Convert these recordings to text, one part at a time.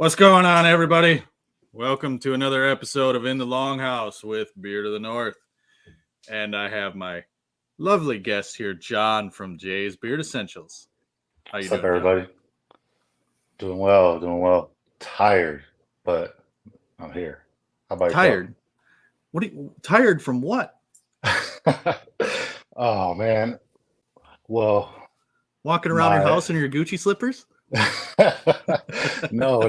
What's going on, everybody? Welcome to another episode of In the Longhouse with Beer to the North. And I have my lovely guest here, John from Jay's Beard Essentials. How you What's up, doing, John? everybody? Doing well, doing well. Tired, but I'm here. How about yourself? Tired? What? Tired from what? Oh man. Well, Walking around your my house in your Gucci slippers? no.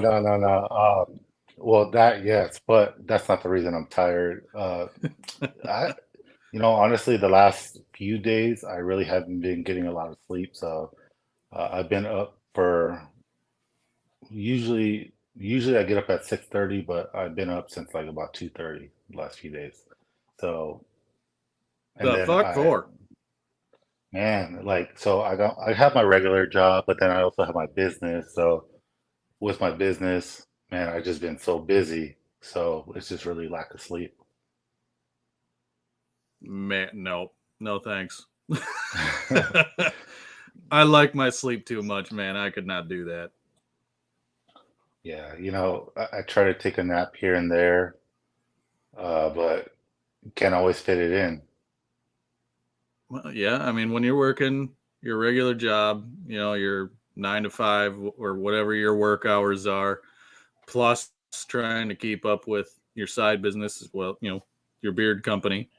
Well, that yes, but that's not the reason I'm tired. I, honestly, the last few days I really haven't been getting a lot of sleep, so I've been up for usually I get up at 6:30, but I've been up since like about 2:30 the last few days. So, and The then fuck for? I have my regular job, but then I also have my business. So with my business, man, I've just been so busy. So it's just really lack of sleep. Man, no thanks. I like my sleep too much, man. I could not do that. Yeah, I try to take a nap here and there, but can't always fit it in. Well, yeah, I mean, when you're working your regular job, your 9 to 5 or whatever your work hours are, plus trying to keep up with your side business as well, your beard company.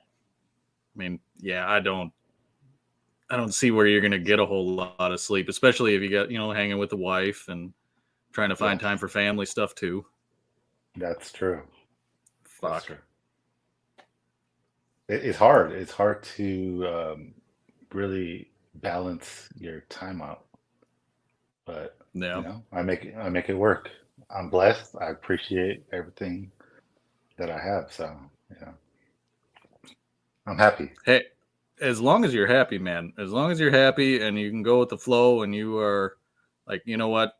I mean, yeah, I don't see where you're going to get a whole lot of sleep, especially if you got, hanging with the wife and trying to find Yes, time for family stuff too. that's true. That's Fuck. true. It's hard. It's hard to really balance your time out. But Yeah. I make it work. I'm blessed. I appreciate everything that I have. So, yeah, I'm happy. Hey, as long as you're happy, man, as long as you're happy and you can go with the flow and you are like, you know what,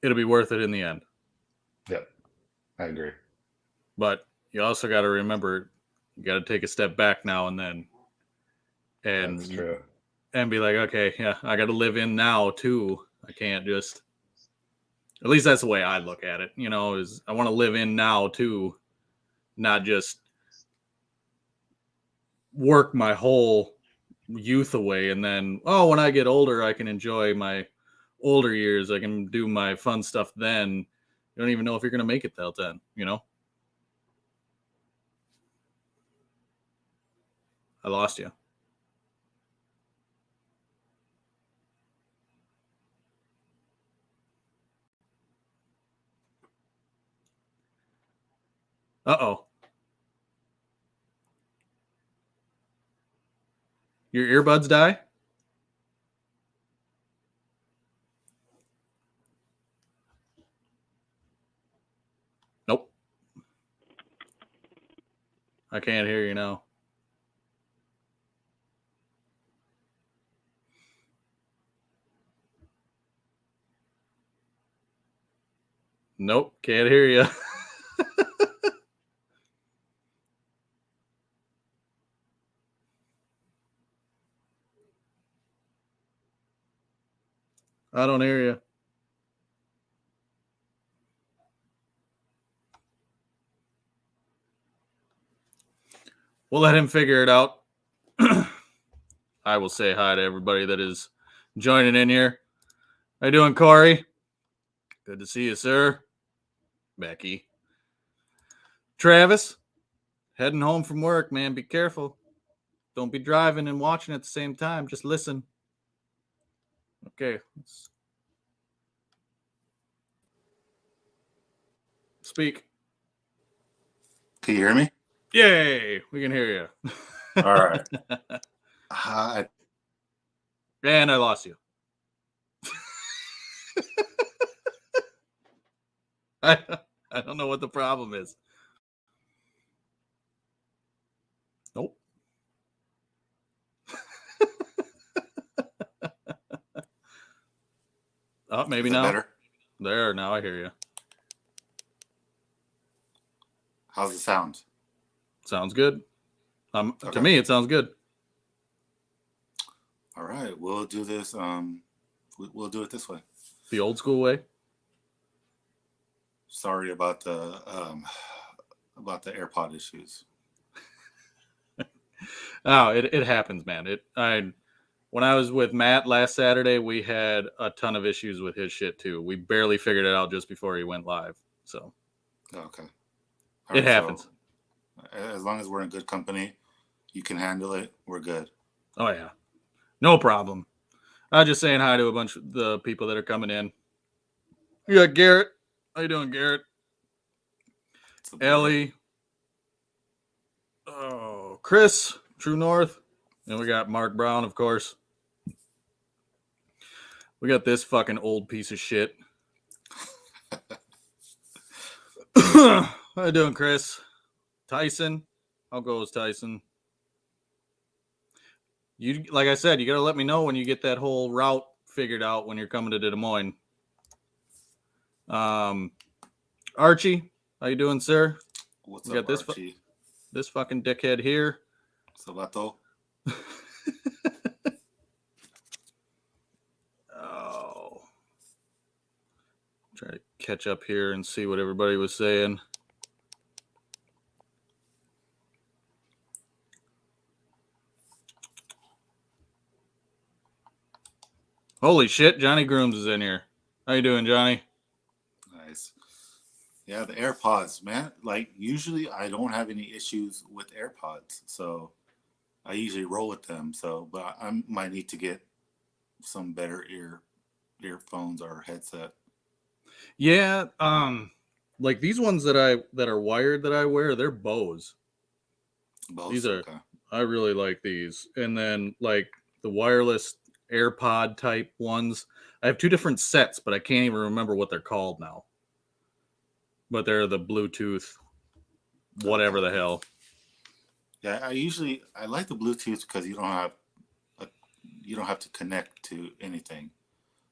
it'll be worth it in the end. Yep, I agree. But you also got to remember, you got to take a step back now and then, That's and true. and be like, okay, yeah, I got to live in now too. I can't just. At least that's the way I look at it. Is I want to live in now too, not just work my whole youth away and then when I get older I can enjoy my older years. I can do my fun stuff then. You don't even know if you're gonna make it till then. I lost you. Uh-oh. Your earbuds die? Nope. I can't hear you now. Nope, can't hear you. I don't hear you. We'll let him figure it out. I will say hi to everybody that is joining in here. How you doing, Corey? Good to see you, sir. Becky. Travis, heading home from work, man. Be careful. Don't be driving and watching at the same time. Just listen. Okay. Let's speak. Can you hear me? Yay! We can hear you. All right. Hi. And I lost you. I, I don't know what the problem is. Nope. Oh, maybe Is that now. better? There, now I hear you. How's it sound? Sounds good. To Okay. me, it sounds good. All right. We'll do this. We'll do it this way. The old school way. sorry about the AirPod issues. Oh, it happens, man. When I was with Matt last Saturday, we had a ton of issues with his shit too. We barely figured it out just before he went live. So Okay. All it right. So happens. as long as we're in good company, you can handle it. We're good. Oh yeah, no problem. I was just saying hi to a bunch of the people that are coming in. You got Garrett. How you doing, Garrett? It's a Garrett. Ellie. Oh, Chris, True North. And we got Mark Brown, of course. We got this fucking old piece of shit. How you doing, Chris? Tyson. How goes, Tyson? You, like I said, you gotta let me know when you get that whole route figured out when you're coming to Des Moines. Archie, how you doing, sir? What's We up, got Archie? this fucking dickhead here. Sabato. Oh, try to catch up here and see what everybody was saying. Holy shit, Johnny Grooms is in here. How you doing, Johnny? Nice. Yeah, the AirPods, man. Like usually I don't have any issues with AirPods, so I usually roll with them. So, but I might need to get some better earphones or headset. Yeah, like these ones that are wired that I wear, they're Bose. These Both, are okay. I really like these. And then like the wireless AirPod type ones. I have two different sets, but I can't even remember what they're called now. But they're the Bluetooth whatever Okay. the hell. Yeah, I like the Bluetooth because a, you don't have to connect to anything,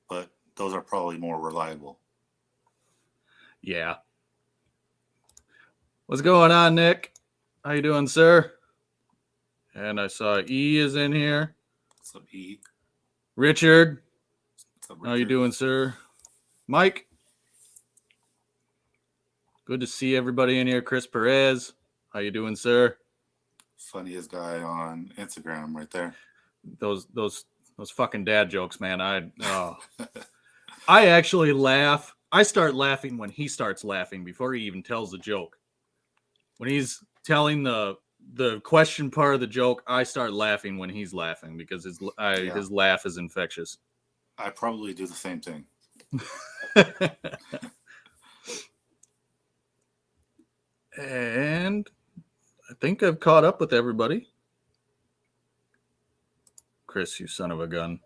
but those are probably more reliable. Yeah. What's going on, Nick? How you doing, sir? And I saw E is in here. What's up, E? Richard, What's up, how you Richard? doing, sir? Mike, good to see everybody in here. Chris Perez, how you doing, sir? Funniest guy on Instagram, right there. Those fucking dad jokes, man. I actually laugh. I start laughing when he starts laughing before he even tells the joke. When he's telling the question part of the joke, I start laughing when he's laughing because Yeah, his laugh is infectious. I probably do the same thing. And I think I've caught up with everybody. Chris, you son of a gun.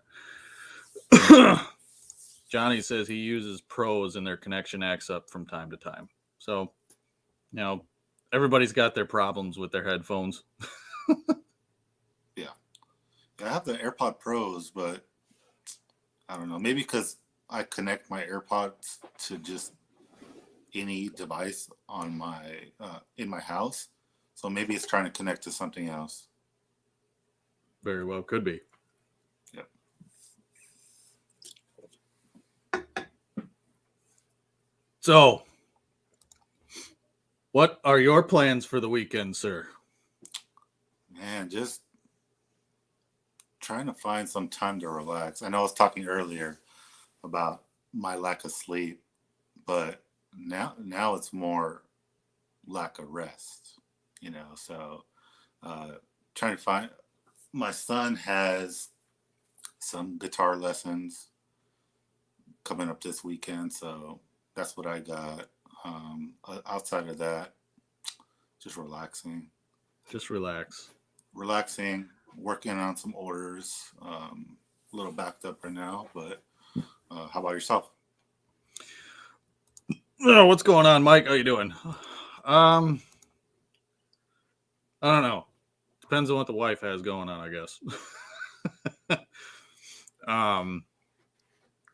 Johnny says he uses pros and their connection acts up from time to time. So, you know, everybody's got their problems with their headphones. Yeah. I have the AirPod Pros, but I don't know. Maybe because I connect my AirPods to just any device on my in my house, so maybe it's trying to connect to something else. Very well, could be. Yep. So, what are your plans for the weekend, sir? Man, just trying to find some time to relax. I know I was talking earlier about my lack of sleep, but now it's more lack of rest, you know. So uh, trying to find. My son has some guitar lessons coming up this weekend, so that's what I got. Outside of that, just Just relax. working on some orders. A little backed up right now, but how about yourself? Oh, what's going on, Mike? How you doing? I don't know. Depends on what the wife has going on, I guess. um,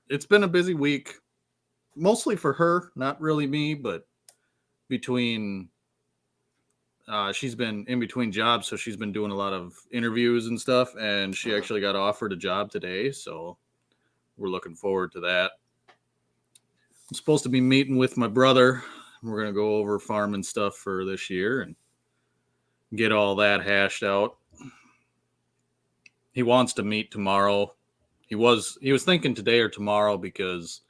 it's been a busy week, mostly for her, not really me, but between she's been in between jobs, so she's been doing a lot of interviews and stuff, and she Okay. actually got offered a job today, so we're looking forward to that. I'm supposed to be meeting with my brother. We're going to go over farming stuff for this year and get all that hashed out. He wants to meet tomorrow. He was thinking today or tomorrow because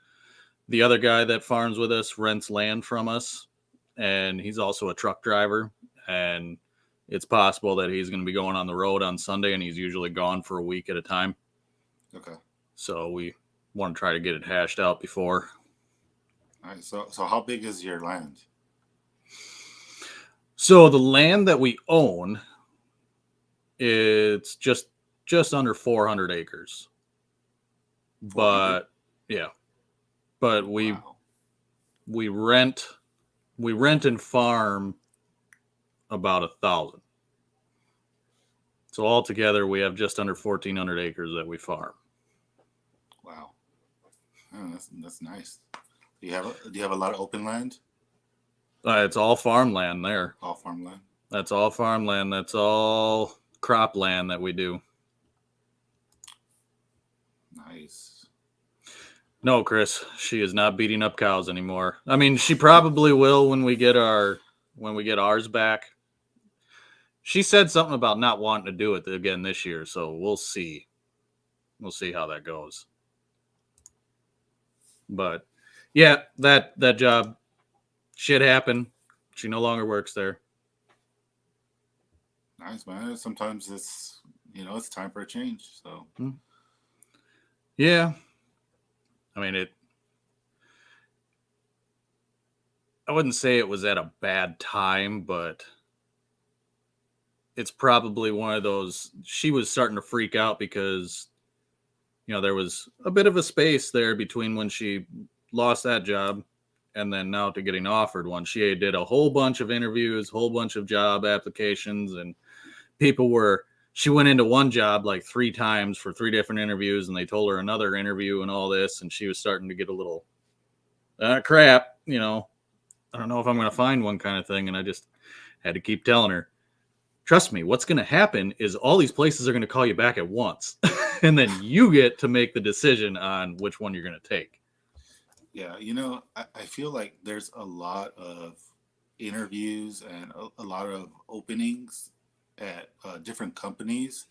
the other guy that farms with us rents land from us, and he's also a truck driver, and it's possible that he's going to be going on the road on Sunday, and he's usually gone for a week at a time. Okay. So we want to try to get it hashed out before. All right. So how big is your land? So the land that we own, it's just under 400 acres. 400? But yeah, but Wow. we rent and farm about 1,000. So altogether, we have just under 1,400 acres that we farm. Wow. Oh, that's nice. Do you have a lot of open land? It's all farmland there. All farmland? That's all farmland. That's all cropland that we do. Nice. No, Chris, she is not beating up cows anymore. I mean, she probably will when we get ours back. She said something about not wanting to do it again this year, so we'll see. We'll see how that goes. But yeah, that job, shit happened. She no longer works there. Nice, man. Sometimes it's time for a change. So Yeah. I mean, I wouldn't say it was at a bad time, but it's probably one of those. She was starting to freak out because, there was a bit of a space there between when she lost that job and then now to getting offered one. She did a whole bunch of interviews, whole bunch of job applications, and she went into one job like 3 times for 3 different interviews, and they told her another interview and all this, and she was starting to get a little crap, I don't know if I'm going to find one kind of thing. And I just had to keep telling her, trust me, what's going to happen is all these places are going to call you back at once. And then you get to make the decision on which one you're going to take. yeah, I feel like there's a lot of interviews and a lot of openings at different companies,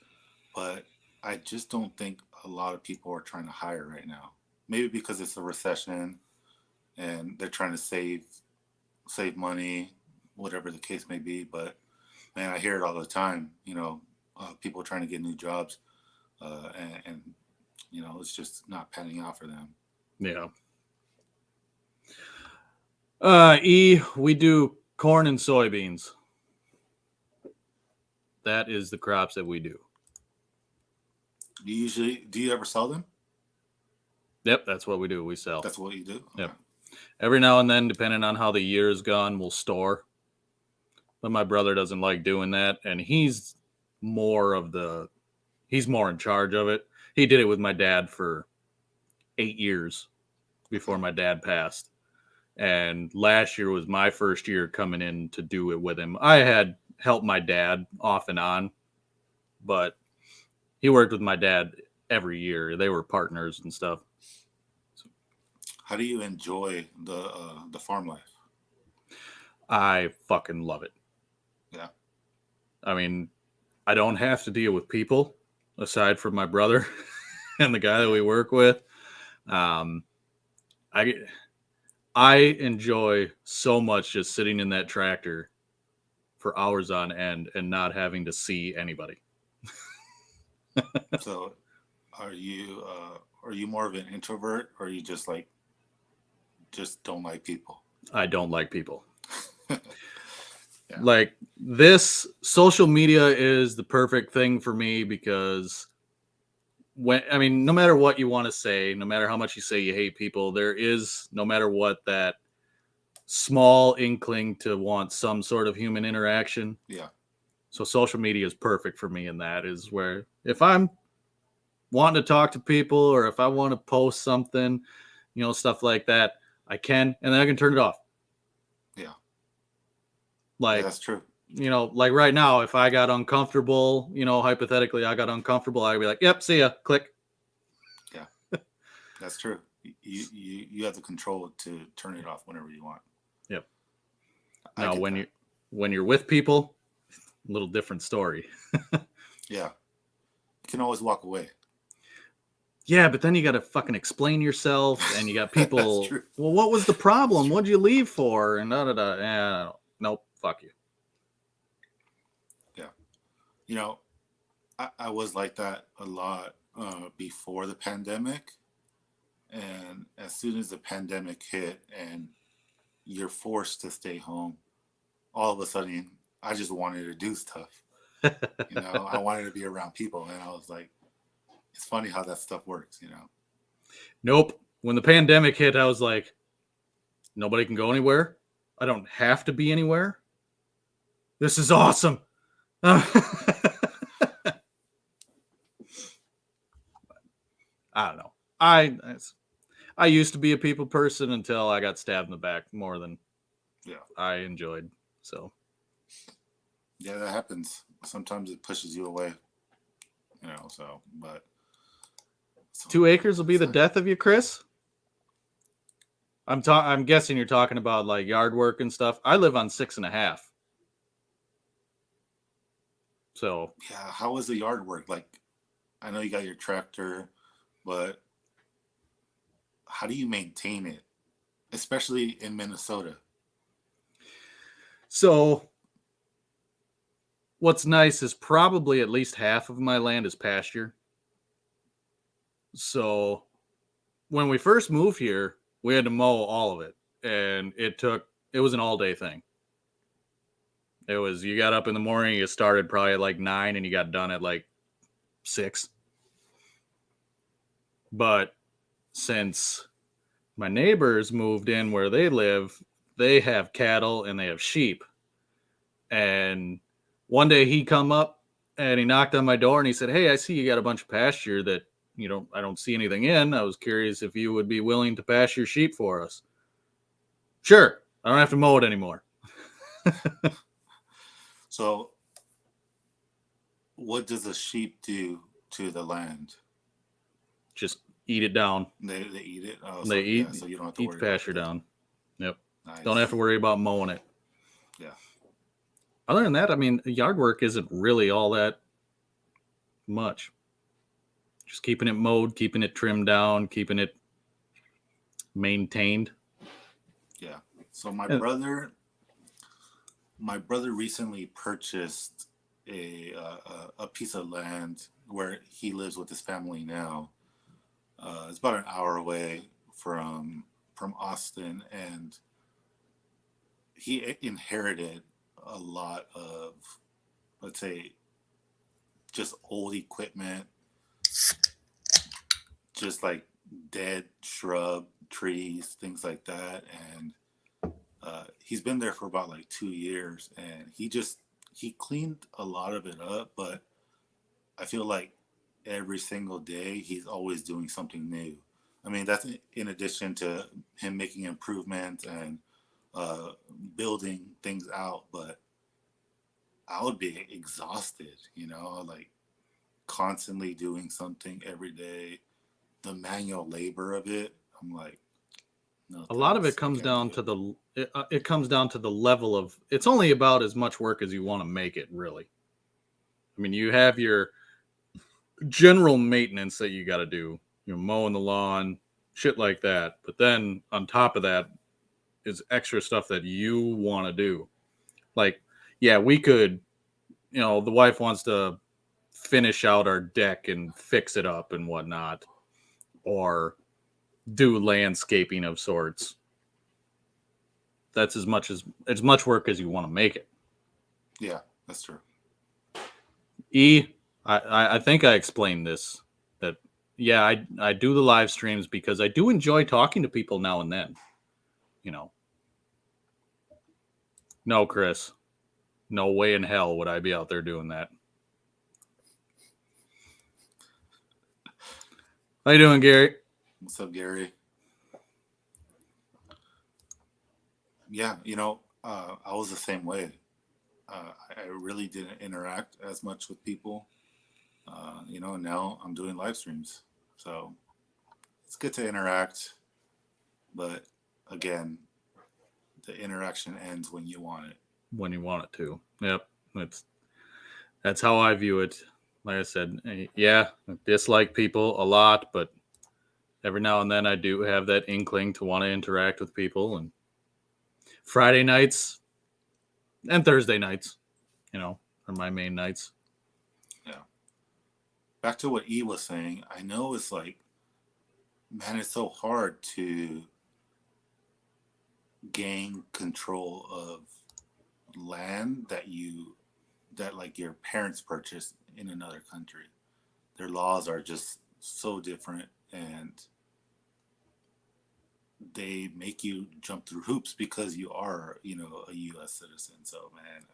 but I just don't think a lot of people are trying to hire right now. Maybe because it's a recession and they're trying to save money, whatever the case may be. But man, I hear it all the time. People trying to get new jobs, and it's just not panning out for them. Yeah. We do corn and soybeans. That is the crops that we do. Do you ever sell them? Yep, that's what we do. We sell. That's what you do? Yep. Okay. Every now and then, depending on how the year's gone, we'll store. But my brother doesn't like doing that, and he's more in charge of it. He did it with my dad for 8 years before my dad passed. And last year was my first year coming in to do it with him. I had helped my dad off and on, but he worked with my dad every year. They were partners and stuff. How do you enjoy the farm life? I fucking love it. Yeah. I mean, I don't have to deal with people aside from my brother and the guy that we work with. I enjoy so much just sitting in that tractor for hours on end and not having to see anybody. So, are you more of an introvert, or you just don't like people? I don't like people. Yeah. Like, this social media is the perfect thing for me because no matter what you want to say, no matter how much you say you hate people, there is, no matter what, that small inkling to want some sort of human interaction. Yeah. So social media is perfect for me, and that is where if I'm wanting to talk to people or if I want to post something, stuff like that, I can, and then I can turn it off. Yeah. Like, yeah, that's true. Like right now, if I got uncomfortable, hypothetically, I got uncomfortable, I'd be like, yep, see ya, click. Yeah, that's true. you have the control to turn it off whenever you want. Yep. I Now, get when that. you're with people, a little different story. Yeah, you can always walk away. Yeah, but then you got to fucking explain yourself, and you got That's people. true. Well, what was the That's problem? true. What'd you leave for? And da da da. Yeah, nope. Fuck you. Yeah, you know, I was like that a lot before the pandemic, and as soon as the pandemic hit, and you're forced to stay home, all of a sudden, I just wanted to do stuff. You know, I wanted to be around people, and I was like, it's funny how that stuff works. You know. Nope. When the pandemic hit, I was like, nobody can go anywhere. I don't have to be anywhere. This is awesome. I don't know. I used to be a people person until I got stabbed in the back more than Yeah. I enjoyed. So Yeah, that happens. Sometimes it pushes you away. You know. So, but 2 acres will be the death of you, Chris. I'm guessing you're talking about like yard work and stuff. I live on 6.5. So yeah. How is the yard work? Like, I know you got your tractor, but how do you maintain it, especially in Minnesota? so what's nice is probably at least half of my land is pasture. So when we first moved here, we had to mow all of it, and it was an all day thing. It was you got up in the morning, you started probably at like 9, and you got done at like 6. But since my neighbors moved in where they live, they have cattle and they have sheep. And one day he come up and he knocked on my door and he said, "Hey, I see you got a bunch of pasture that I don't see anything in. I was curious if you would be willing to pasture sheep for us." Sure, I don't have to mow it anymore. So, what does a sheep do to the land? Just eat it down. They eat it. Oh, They so yeah, so you don't have to eat the worry about pasture that. down. Yep. Don't have to Nice. worry about mowing it. Yeah. Other than that, I mean, yard work isn't really all that much. Just keeping it mowed, keeping it trimmed down, keeping it maintained. Yeah. So And my brother recently purchased a piece of land where he lives with his family now. It's about an hour away from Austin, and he inherited a lot of, let's say, just old equipment, just like dead shrub trees, things like that. And he's been there for about like 2 years, and he cleaned a lot of it up. But I feel like every single day he's always doing something new. I mean, that's in addition to him making improvements and uh, building things out. But I would be exhausted, like constantly doing something every day. The manual labor of it, I'm like, no a lot of it thanks, I comes can't do down it. to it comes down to the level of it's only about as much work as you want to make it, really. I mean, you have your general maintenance that you got to do, mowing the lawn, shit like that. But then on top of that is extra stuff that you want to do. Like, yeah, we could, the wife wants to finish out our deck and fix it up and whatnot, or do landscaping of sorts. That's as much work as you want to make it. Yeah, that's true. I think I explained this that yeah, I do the live streams because I do enjoy talking to people now and then. You know, no, Chris, no way in hell would I be out there doing that. How you doing, Gary? What's up, Gary? Yeah, I was the same way. I really didn't interact as much with people. Now I'm doing live streams, so it's good to interact, but again, the interaction ends when you want it. When you want it to. Yep. That's how I view it. Like I said, yeah, I dislike people a lot, but every now and then I do have that inkling to want to interact with people. And Friday nights and Thursday nights, are my main nights. Yeah. Back to what E was saying, I know it's like, man, it's so hard to gain control of land that like your parents purchased in another country. Their laws are just so different, and they make you jump through hoops because you are, a U.S. citizen. So, man,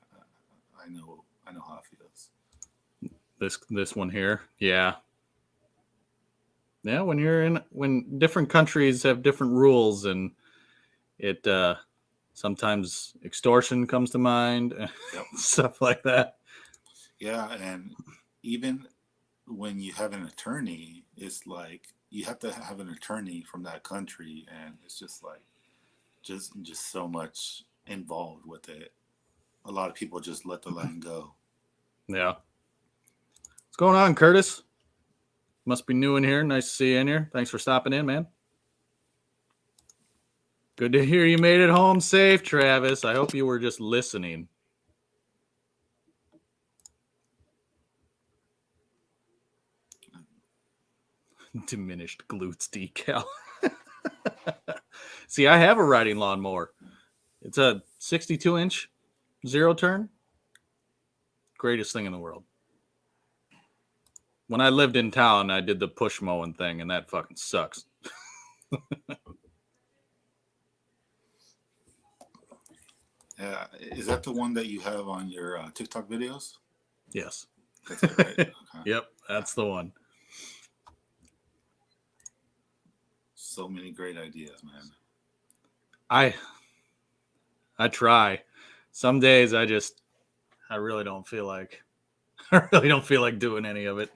I know how it feels. This one here, yeah. When different countries have different rules, and it sometimes extortion comes to mind, Yep. stuff like that. Yeah, and even when you have an attorney, it's like you have to have an attorney from that country, and it's just like just so much involved with it. A lot of people just let the land go. Yeah. What's going on, Curtis? Must be new in here. Nice to see you in here. Thanks for stopping in, man. Good to hear you made it home safe, Travis. I hope you were just listening. Diminished glutes decal. See, I have a riding lawnmower. It's a 62-inch zero turn. Greatest thing in the world. When I lived in town, I did the push mowing thing, and that fucking sucks. Yeah, is that the one that you have on your TikTok videos? Yes. That's it, right? Okay. Yep, that's the one. So many great ideas, man. I try. Some days I really don't feel like doing any of it.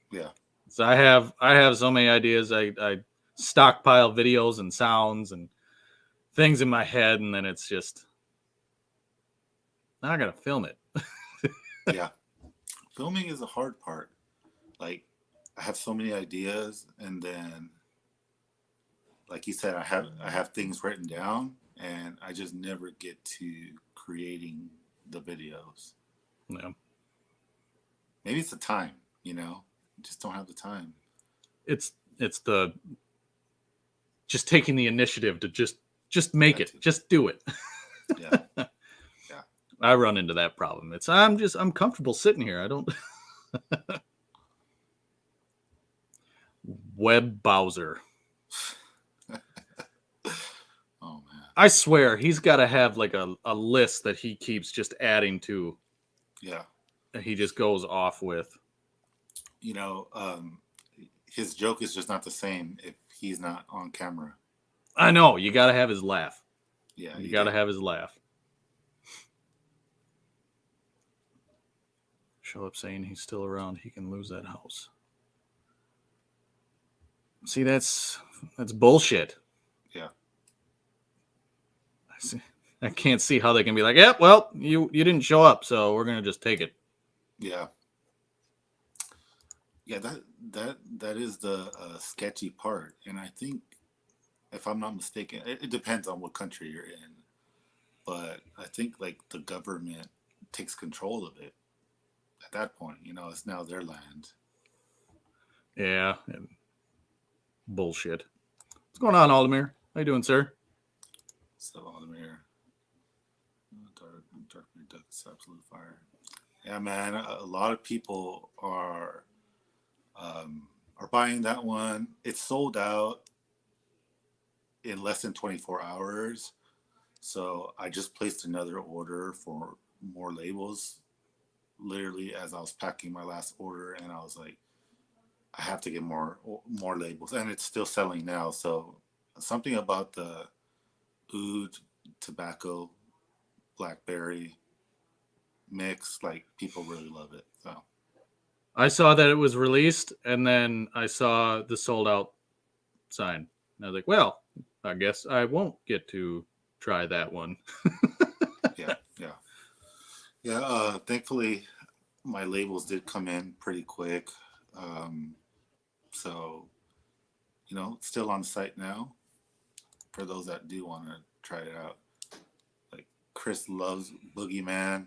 Yeah. So I have so many ideas. I stockpile videos and sounds and things in my head, and then it's just now I gotta film it. Yeah. Filming is a hard part. Like, I have so many ideas, and then, like you said, I have things written down, and I just never get to creating the videos. Yeah. Maybe it's the time, just don't have the time. It's the just taking the initiative to just make it, just do it. Yeah. Yeah. I run into that problem. I'm comfortable sitting here. I don't. Web Bowser. Oh man. I swear he's got to have like a list that he keeps just adding to. Yeah. That he just goes off with. His joke is just not the same if he's not on camera. I know. You got to have his laugh. Yeah. You got to have his laugh. Show up saying he's still around. He can lose that house. See, that's bullshit. Yeah. I can't see how they can be like, yeah, well, you didn't show up, so we're gonna just take it. Yeah. Yeah, that is the sketchy part, and I think, if I'm not mistaken, it depends on what country you're in, but I think like the government takes control of it at that point. It's now their land. Yeah. Bullshit. What's going on, Aldemir? How you doing, sir? So Aldemir, dark ducks, absolute fire. Yeah, man. A lot of people are buying that one. It's sold out in less than 24 hours. So I just placed another order for more labels, literally as I was packing my last order, and I was like, I have to get more labels, and it's still selling now. So something about the oud, tobacco, blackberry mix, like people really love it. So I saw that it was released, and then I saw the sold out sign. And I was like, well, I guess I won't get to try that one. Yeah, yeah, yeah. Thankfully, my labels did come in pretty quick. So, it's still on the site now for those that do want to try it out. Like Chris loves Boogeyman.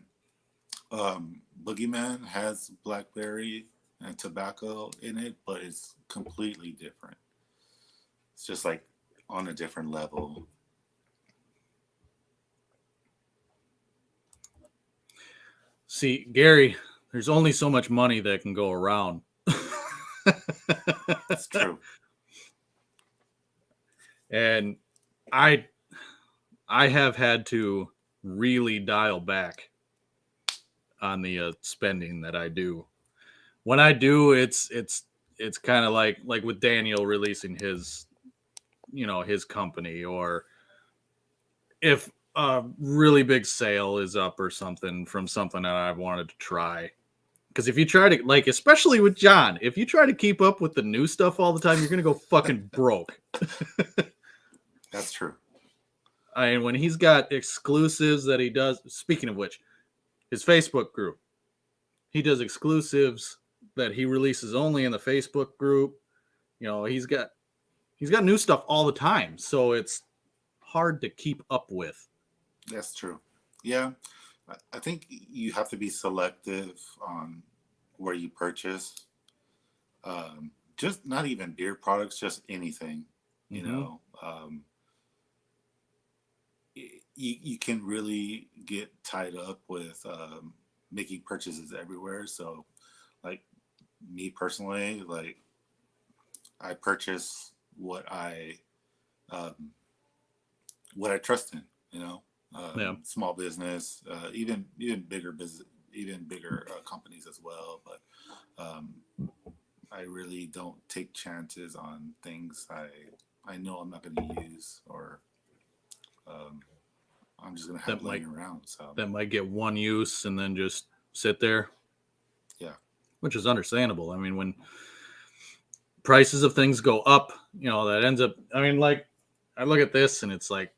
Boogeyman has blackberry and tobacco in it, but it's completely different. It's just like on a different level. See, Gary, there's only so much money that can go around. It's true. And I have had to really dial back on the spending that I do. When I do, it's kind of like with Daniel releasing his his company, or if a really big sale is up or something from something that I've wanted to try. Because if you try to, like, especially with John, if you try to keep up with the new stuff all the time, you're going to go fucking broke. That's true. I mean, when he's got exclusives that he does, speaking of which, his Facebook group, he does exclusives that he releases only in the Facebook group. He's got new stuff all the time. So it's hard to keep up with. That's true. Yeah. I think you have to be selective on where you purchase. Just not even beer products, just anything. You can really get tied up with making purchases everywhere. So, like me personally, like I purchase what I trust in. Small business, even bigger business, even bigger companies as well. But I really don't take chances on things I know I'm not going to use, or I'm just going to have laying around. So that might get one use and then just sit there. Yeah, which is understandable. I mean, when prices of things go up, that ends up. I mean, like I look at this and it's like,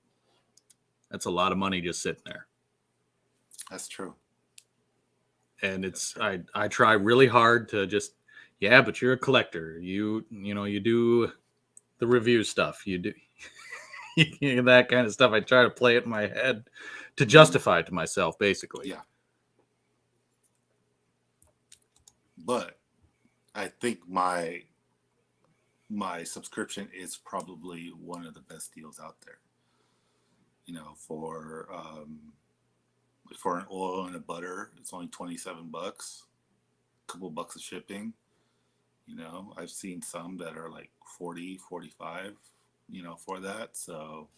that's a lot of money just sitting there. That's true. And it's I try really hard to just, but you're a collector. You do the review stuff. You do that kind of stuff. I try to play it in my head to justify it to myself, basically. Yeah. But I think my subscription is probably one of the best deals out there. For an oil and a butter, it's only $27, a couple bucks of shipping. I've seen some that are like 40, 45, for that. So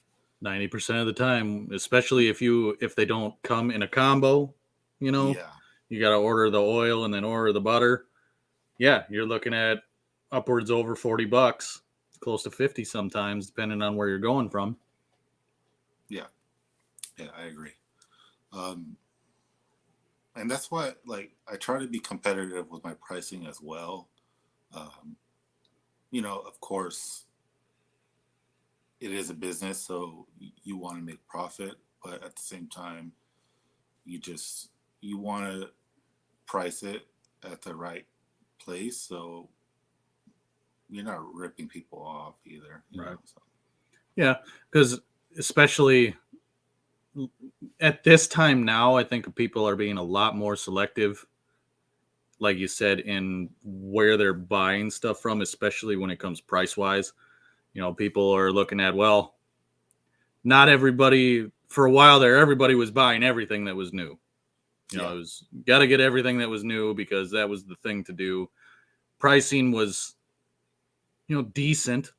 90% of the time, especially if they don't come in a combo, you got to order the oil and then order the butter. Yeah, you're looking at upwards over $40, close to 50 sometimes, depending on where you're going from. Yeah, I agree. And that's why, I try to be competitive with my pricing as well. Of course, it is a business, so you want to make profit, but at the same time, you want to price it at the right place, so you're not ripping people off either. Right. Yeah, because especially at this time now, I think people are being a lot more selective, like you said, in where they're buying stuff from, especially when it comes price wise. People are looking at, well, not everybody, for a while there, everybody was buying everything that was new. It was got to get everything that was new because that was the thing to do. Pricing was, decent.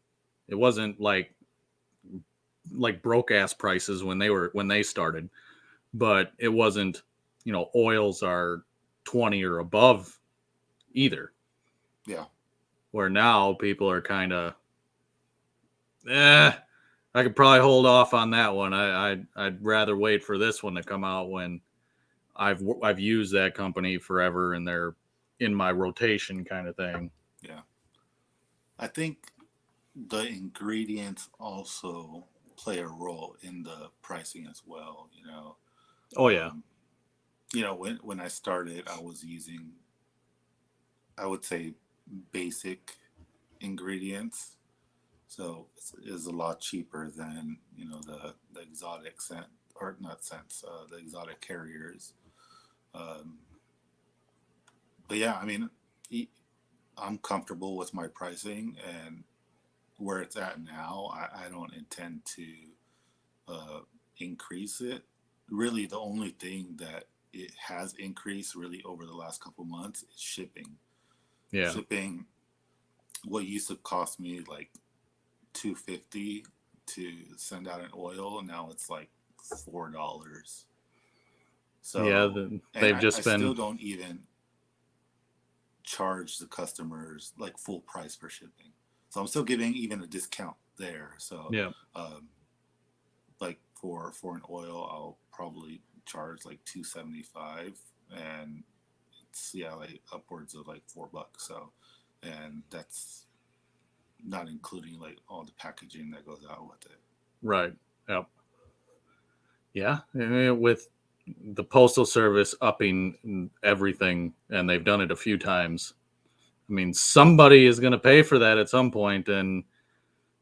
It wasn't like broke ass prices when they started, but it wasn't, oils are 20 or above either. Yeah. Where now people are kind of, I could probably hold off on that one. I'd rather wait for this one to come out when I've used that company forever and they're in my rotation kind of thing. Yeah. I think the ingredients also play a role in the pricing as well. Oh yeah. um, when I started, I was using, I would say, basic ingredients, so it's a lot cheaper than the exotic scent, or not scents, the exotic carriers. Um, but yeah, I mean, e- I'm comfortable with my pricing and where it's at now. I don't intend to uh, increase it. Really, the only thing that it has increased really over the last couple months is shipping. Yeah. Shipping, what used to cost me like 250 to send out an oil, now it's like $4. Yeah. So, and They've I just still been. don't even charge the customers like full price for shipping. So I'm still giving even a discount there. So, Yeah. um, like for an oil, I'll probably charge like 275, and it's, yeah, like upwards of like $4. So, and that's not including like all the packaging that goes out with it. Right. Yep. Yeah. With the postal service upping everything, and they've done it a few times. I mean, somebody is going to pay for that at some point, and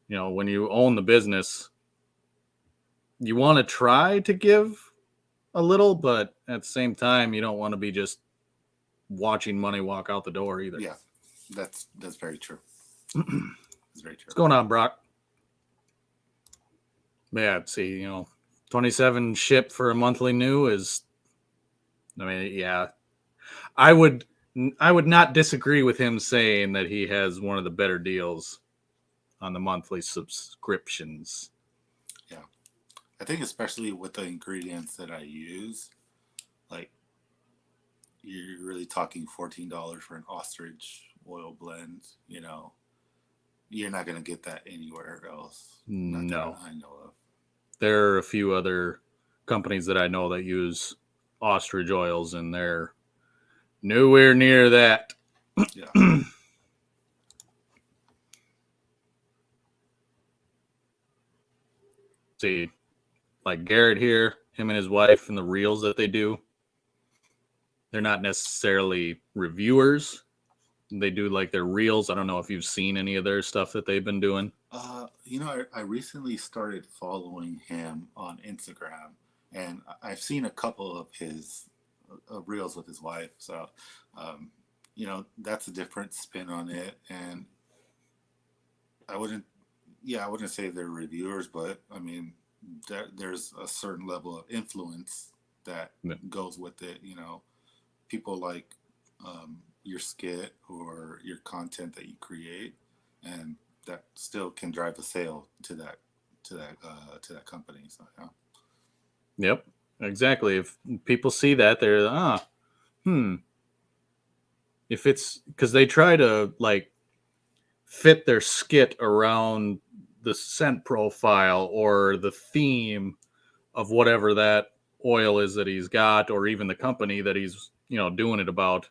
when you own the business, you want to try to give a little, but at the same time, you don't want to be just watching money walk out the door either. Yeah, that's very true. It's very true. What's going on, Brock? Yeah, see, 27 ship for a monthly new is, I mean, yeah, I would, I would not disagree with him saying that he has one of the better deals on the monthly subscriptions. Yeah, I think especially with the ingredients that I use, like, you're really talking $14 for an ostrich oil blend. You're not gonna get that anywhere else. Not that No, I know of. there are a few other companies that I know that use ostrich oils, and they're nowhere near that. Yeah. See, like Garrett here, him and his wife, and the reels that they do, they're not necessarily reviewers. They do like their reels. I don't know if you've seen any of their stuff that they've been doing. I recently started following him on Instagram, and I've seen a couple of his reels with his wife. So, that's a different spin on it. And I wouldn't, yeah, I wouldn't say they're reviewers, but I mean, there's a certain level of influence that Yeah. goes with it. People like your skit or your content that you create, and that still can drive a sale to that company. So yeah. Yep, exactly. If people see that, they're hmm. If it's because they try to like fit their skit around the scent profile or the theme of whatever that oil is that he's got, or even the company that he's doing it about.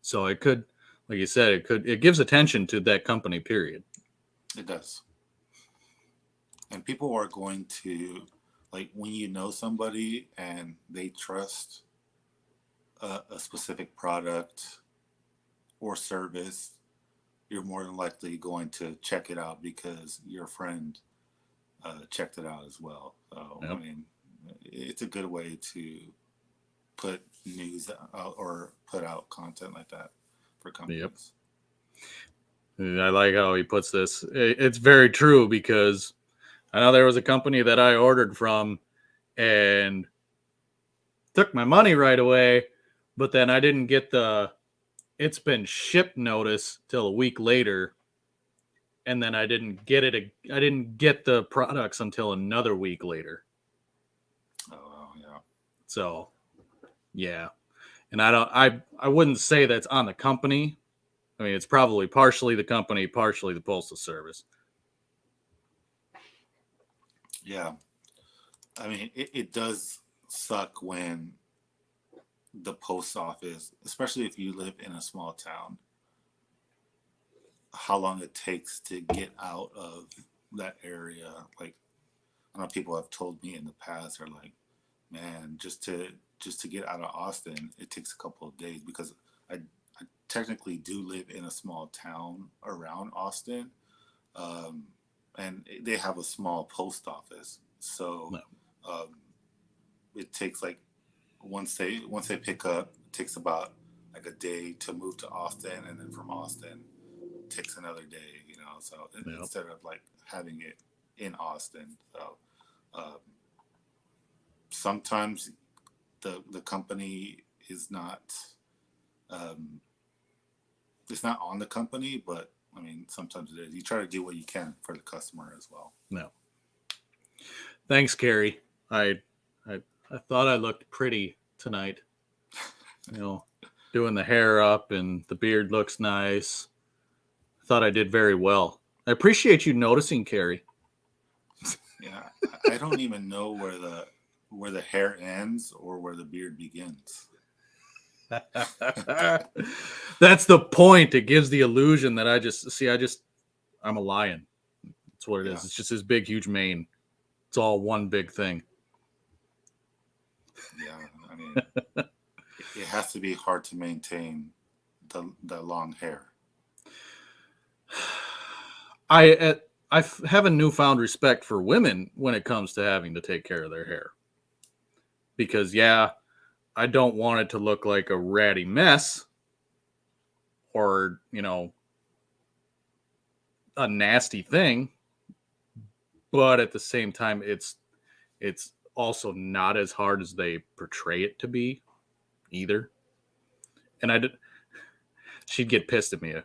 So it could, like you said, it gives attention to that company. Period. It does. And people are going to, like, when you know somebody and they trust a specific product or service, you're more than likely going to check it out because your friend checked it out as well. So, I Yep. mean, it's a good way to put news out or put out content like that for Yep. companies. I like how he puts this. It's very true because I know there was a company that I ordered from and took my money right away, but then I didn't get the it's been shipped notice till a week later, and then I didn't get it. I didn't get the products until another week later. Oh, yeah. So yeah, and I wouldn't say that's on the company. I mean, it's probably partially the company, partially the postal service. Yeah. I mean, it does suck when the post office, especially if you live in a small town, how long it takes to get out of that area. Like, I know people have told me in the past are like, man, just to get out of Austin, it takes a couple of days because I technically do live in a small town around Austin, um, and they have a small post office. So No. um, it takes like once they pick up, it takes about like a day to move to Austin, and then from Austin it takes another day. You know, so Yep. instead of like having it in Austin, so um, sometimes the company is not um, it's not on the company, but I mean sometimes it is. You try to do what you can for the customer as well. No. Thanks, Carrie. I I thought I looked pretty tonight. You know, doing the hair up and the beard looks nice. I thought I did very well. I appreciate you noticing, Carrie. Yeah, I don't even know where the hair ends or where the beard begins. That's the point. It gives the illusion that I'm a lion. That's what it is. Yeah. It's just this big, huge mane. It's all one big thing. Yeah, I mean, it has to be hard to maintain the long hair. I have a newfound respect for women when it comes to having to take care of their hair. Because yeah, I don't want it to look like a ratty mess or, you know, a nasty thing, but at the same time it's also not as hard as they portray it to be either. And she'd get pissed at me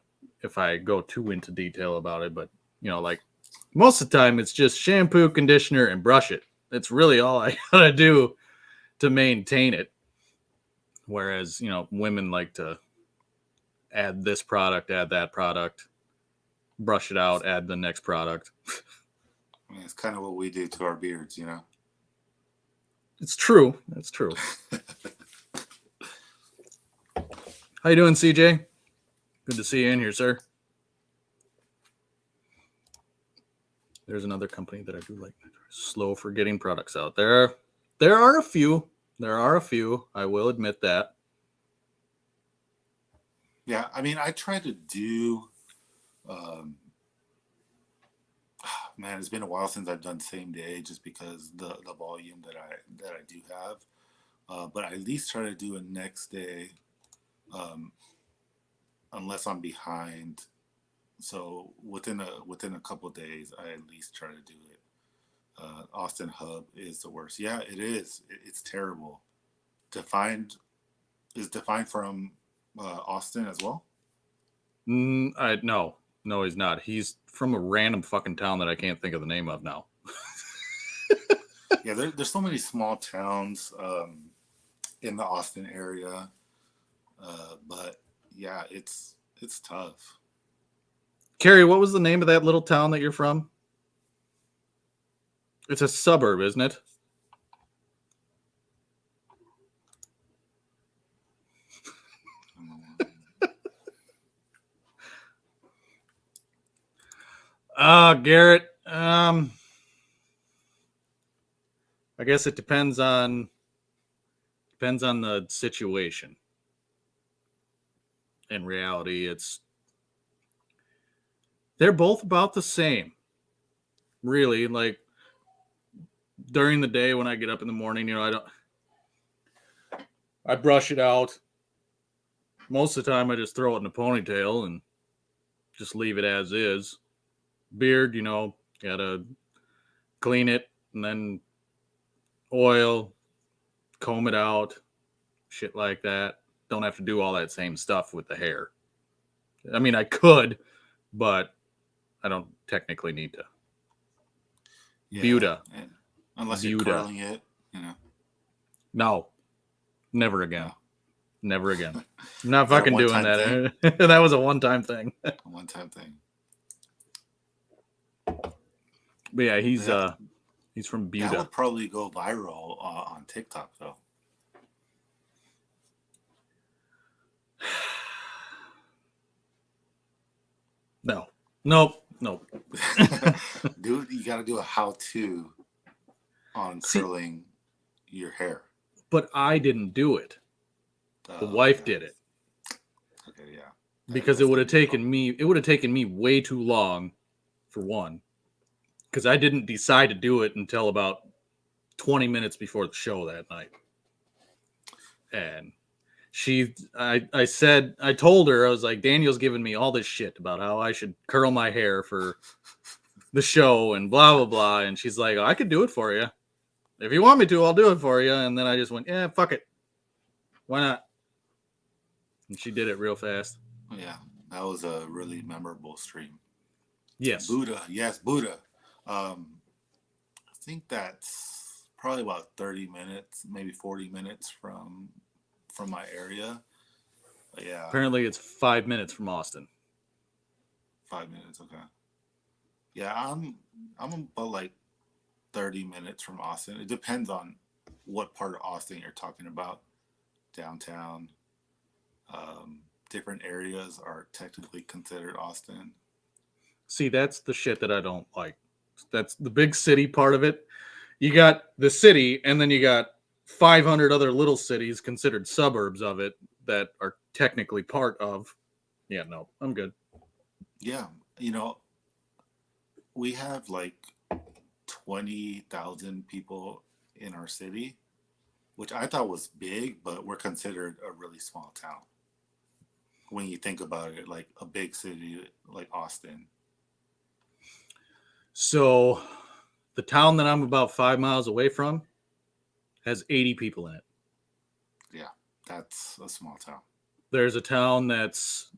if I go too into detail about it, but you know, like most of the time it's just shampoo, conditioner, and brush it. That's really all I gotta do to maintain it. Whereas, you know, women like to add this product, add that product, brush it out, add the next product. I mean, it's kind of what we do to our beards, you know. It's true. It's true. How you doing, CJ? Good to see you in here, sir. There's another company that I do like. Slow for getting products out. There are a few. There are a few. I will admit that. Yeah, I mean, I try to do. Um, Man, it's been a while since I've done same day, just because the volume that I do have. But I at least try to do a next day, um, unless I'm behind. So within a couple of days, I at least try to do it. Austin Hub is the worst. Yeah, it is. It's terrible. Defined is defined from Austin as well. No, he's not. He's from a random fucking town that I can't think of the name of now. Yeah, there's so many small towns in the Austin area, but yeah, it's tough. Carrie, what was the name of that little town that you're from? It's a suburb, isn't it? Garrett. I guess it depends on the situation. In reality, they're both about the same. Really, like during the day when I get up in the morning, you know, I brush it out. Most of the time I just throw it in a ponytail and just leave it as is. Beard, you know, gotta clean it and then oil, comb it out, shit like that. Don't have to do all that same stuff with the hair. I mean, I could, but I don't technically need to. Yeah, Buda. unless you're Buda. curling it, you know. No, never again. No. Never again. I'm not Is that a fucking doing one-time that. That was a one-time thing. A one-time thing. But yeah, he's from That Buda. would probably go viral on TikTok, though. No. Nope. Nope. Dude, you got to do a how-to on See, curling your hair. but I didn't do it. The wife Okay. did it Okay, yeah. because it That's would gonna have be a taken me. It would have taken me way too long, for one, because I didn't decide to do it until about 20 minutes before the show that night. And I told her, I was like, Daniel's giving me all this shit about how I should curl my hair for the show and blah, blah, blah. And she's like, I could do it for you. If you want me to, I'll do it for you. And then I just went, yeah, fuck it. Why not? And she did it real fast. Yeah, that was a really memorable stream. Yes. Buddha, yes, Buddha. I think that's probably about 30 minutes, maybe 40 minutes from my area. But yeah, Apparently it's 5 minutes from Austin. 5 minutes. Okay. Yeah, I'm about like 30 minutes from Austin. It depends on what part of Austin you're talking about. Downtown. Different areas are technically considered Austin. See, that's the shit that I don't like. That's the big city part of it. You got the city, and then you got 500 other little cities considered suburbs of it that are technically part of. Yeah, no, I'm good. Yeah, we have like 20,000 people in our city, which I thought was big, but we're considered a really small town. When you think about it, like a big city like Austin. So the town that I'm about 5 miles away from has 80 people in it. Yeah, that's a small town. There's a town that's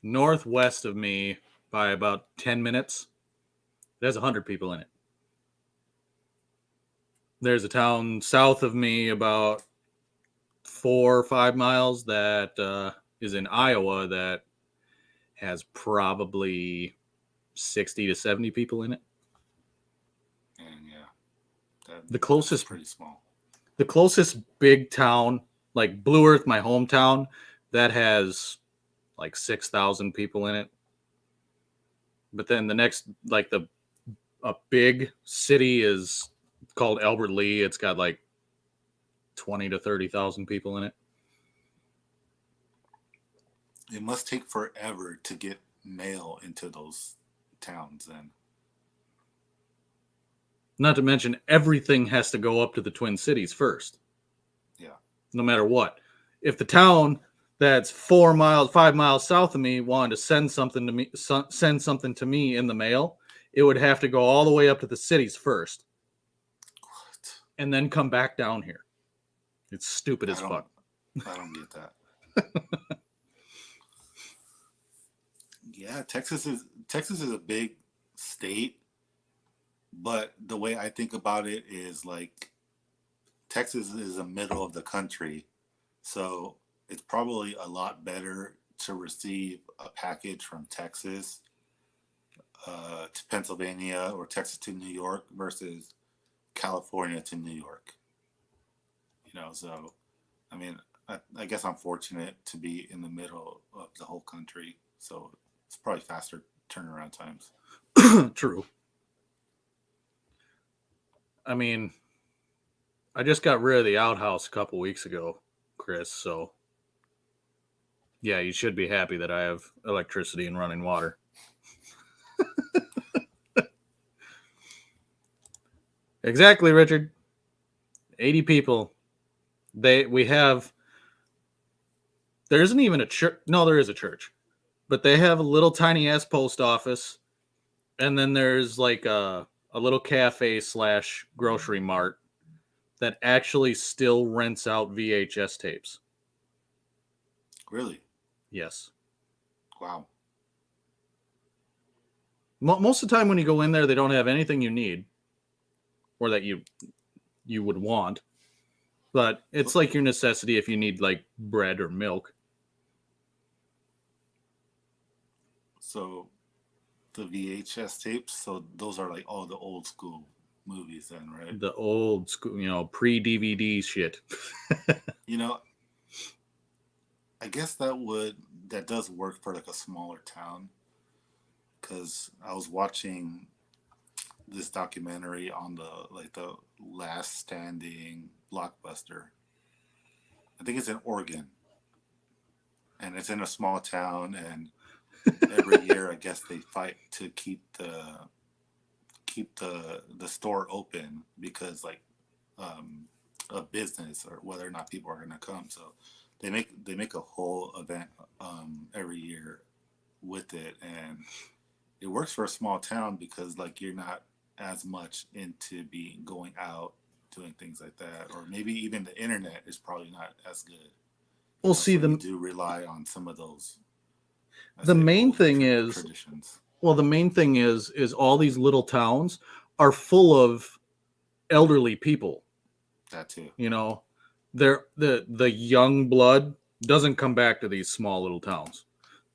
northwest of me by about 10 minutes. It has 100 people in it. There's a town south of me about 4 or 5 miles that is in Iowa that has probably 60 to 70 people in it. And yeah, The closest that's pretty small. The closest big town, like Blue Earth, my hometown, that has like 6,000 people in it. But then the next, like a big city is called Albert Lee. It's got like 20 to 30,000 people in it. It must take forever to get mail into those towns then. Not to mention everything has to go up to the Twin Cities first. Yeah. No matter what. If the town that's 5 miles south of me wanted to send something to me in the mail, it would have to go all the way up to the cities first. What? And then come back down here. It's stupid as fuck. I don't get that. Yeah, Texas is a big state, but the way I think about it is like Texas is the middle of the country, so it's probably a lot better to receive a package from Texas to Pennsylvania or Texas to New York versus California to New York. So I mean, I guess I'm fortunate to be in the middle of the whole country, so it's probably faster turnaround times. True. I mean, I just got rid of the outhouse a couple weeks ago, Chris, so yeah, you should be happy that I have electricity and running water. Exactly, Richard. 80 people. There isn't even a church. No, there is a church. But they have a little tiny ass post office. And then there's like a little cafe / grocery mart that actually still rents out VHS tapes. Really? Yes. Wow. Most of the time when you go in there, they don't have anything you need or that you would want. But it's like your necessity if you need like bread or milk. So the VHS tapes, so those are like all the old school movies then, right? The old school, pre-DVD shit. I guess that does work for like a smaller town because I was watching this documentary on the last standing Blockbuster. I think it's in Oregon, and it's in a small town, and every year I guess they fight to keep the store open because like a business or whether or not people are going to come. So they make a whole event every year with it, and it works for a small town because like you're not as much into being going out doing things like that, or maybe even the internet is probably not as good. We'll see So you the do rely on some of those. I the say main old thing is traditions. well, the main thing is all these little towns are full of elderly people. That too. You know, the young blood doesn't come back to these small little towns.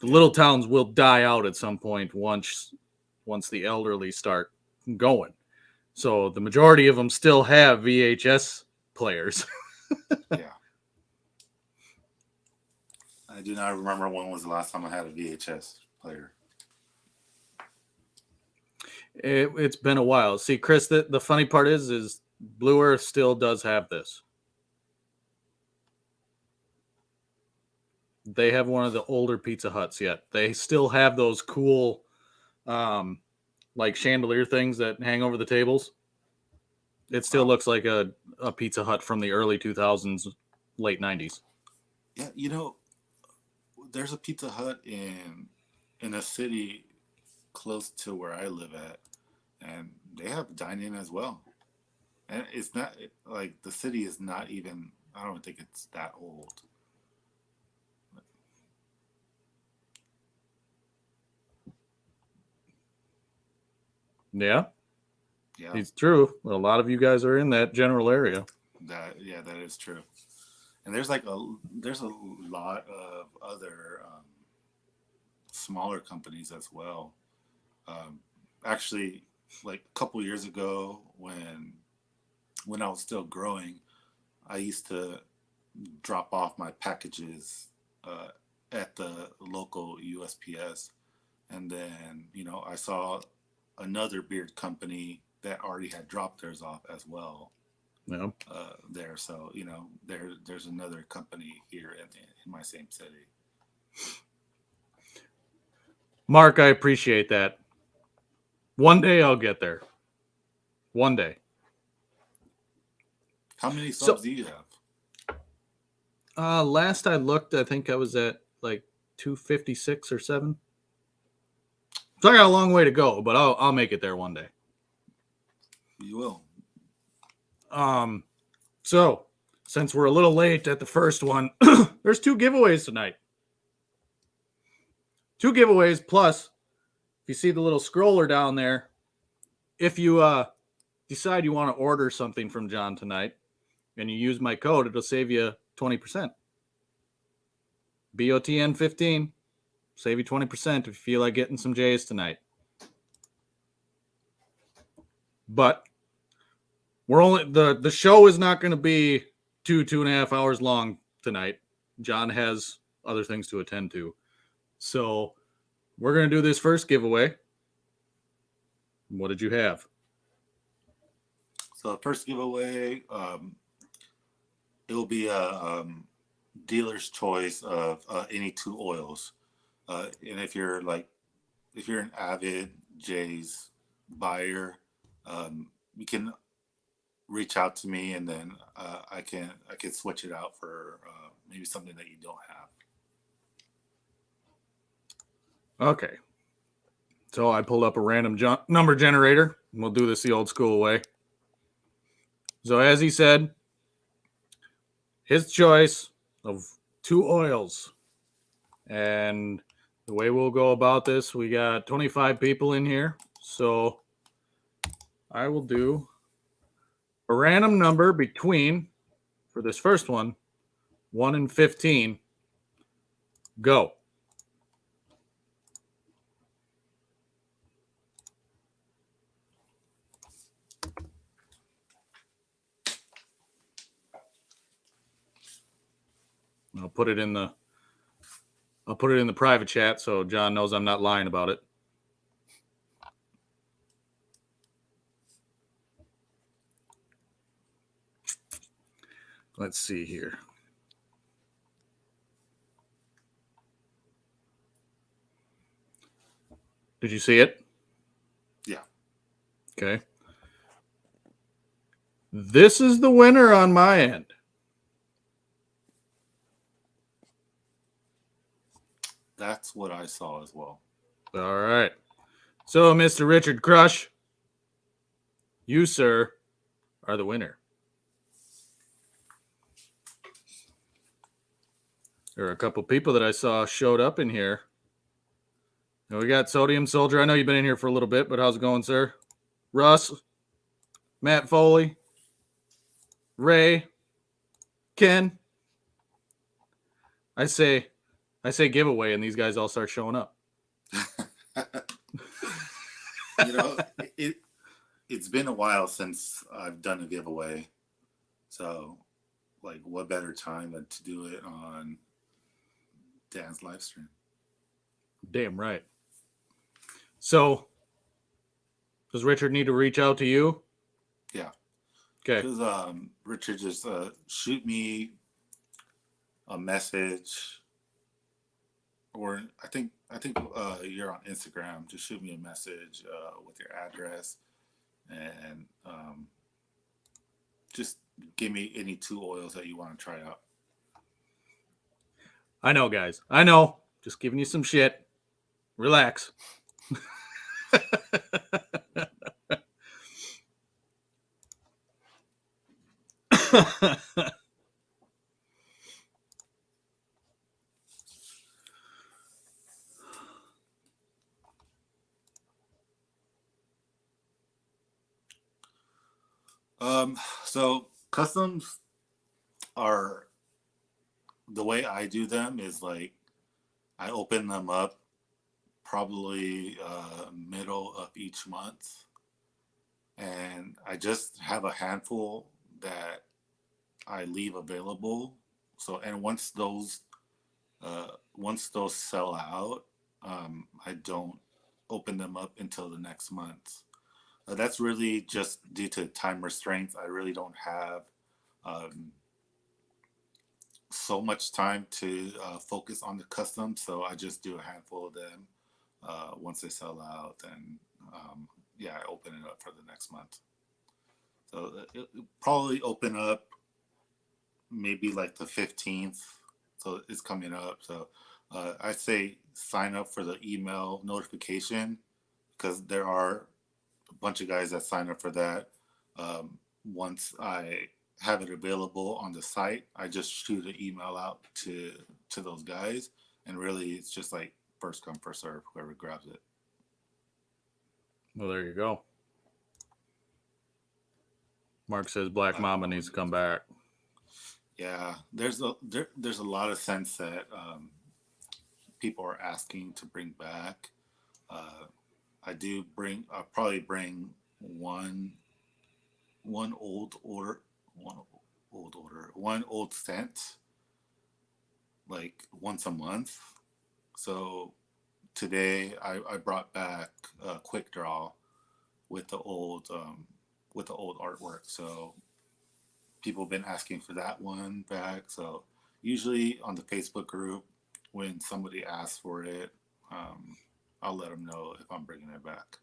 The little towns will die out at some point once the elderly start going. So the majority of them still have VHS players. Yeah. I do not remember when was the last time I had a VHS player. It's been a while. See, Chris, the funny part is Blue Earth still does have this. They have one of the older Pizza Huts yet. They still have those cool, like chandelier things that hang over the tables. It still looks like a Pizza Hut from the early 2000s, late 90s. Yeah, there's a Pizza Hut in a city close to where I live at, and they have dining as well. And it's not like the city is not even. I don't think it's that old. Yeah, Yeah, it's true. A lot of you guys are in that general area. that is true. And there's a lot of other smaller companies as well. Um, Actually, like a couple years ago, when I was still growing, I used to drop off my packages uh, at the local USPS, and then I saw another beard company that already had dropped theirs off as well Yeah. there. So there's another company here in my same city. Mark, I appreciate that. One day I'll get there. One day. How many So, subs do you have? last I looked, I think I was at like 256 or 7. So I got a long way to go, but I'll make it there one day. You will. So since we're a little late at the first one, there's 2 giveaways tonight. 2 giveaways plus, if you see the little scroller down there, if you decide you want to order something from John tonight and you use my code, it'll save you 20%. BOTN15, save you 20% if you feel like getting some J's tonight. But we're only the show is not going to be 2.5 hours long tonight. John has other things to attend to. So we're going to do this first giveaway. What did you have? So first giveaway, it will be a dealer's choice of any 2 oils. And if you're an avid J's buyer, you can reach out to me, and then I can switch it out for maybe something that you don't have. Okay. So I pulled up a random number generator, and we'll do this the old school way. So as he said, his choice of 2 oils. And the way we'll go about this, we got 25 people in here. So I will do a random number between, for this first one, 1 and 15. Go. I'll put it in the I'll put it in the private chat so John knows I'm not lying about it. Let's see here. Did you see it? Yeah. Okay. This is the winner on my end. That's what I saw as well. All right. So, Mr. Richard Crush, you, sir, are the winner. There are a couple people that I saw showed up in here. And we got Sodium Soldier. I know you've been in here for a little bit, but how's it going, sir? Russ, Matt Foley, Ray, Ken. I say giveaway, and these guys all start showing up. You know, it's been a while since I've done a giveaway. So, like, what better time than to do it on Dan's live stream? Damn right. So, does Richard need to reach out to you? Yeah. Okay. Because Richard, just shoot me a message, or I think you're on Instagram. Just shoot me a message with your address, and just give me any 2 oils that you want to try out. I know, guys. I know. Just giving you some shit. Relax. So customs are, the way I do them is like I open them up probably middle of each month, and I just have a handful that I leave available. So, and once those sell out, I don't open them up until the next month. That's really just due to time restraints. I really don't have so much time to focus on the custom, so I just do a handful of them. Once they sell out, then yeah, I open it up for the next month. So it'll probably open up maybe like the 15th. So it's coming up. So I say sign up for the email notification, because there are a bunch of guys that sign up for that. Once I have it available on the site, I just shoot an email out to those guys, and really it's just like first come first serve, whoever grabs it. Well, there you go. Mark says Black Mama needs to come back. Yeah, there's a lot of scents that people are asking to bring back. I'll probably bring one old scent like once a month. So today I brought back Quick Draw with the old artwork. So people have been asking for that one back. So usually on the Facebook group, when somebody asks for it, I'll let them know if I'm bringing it back.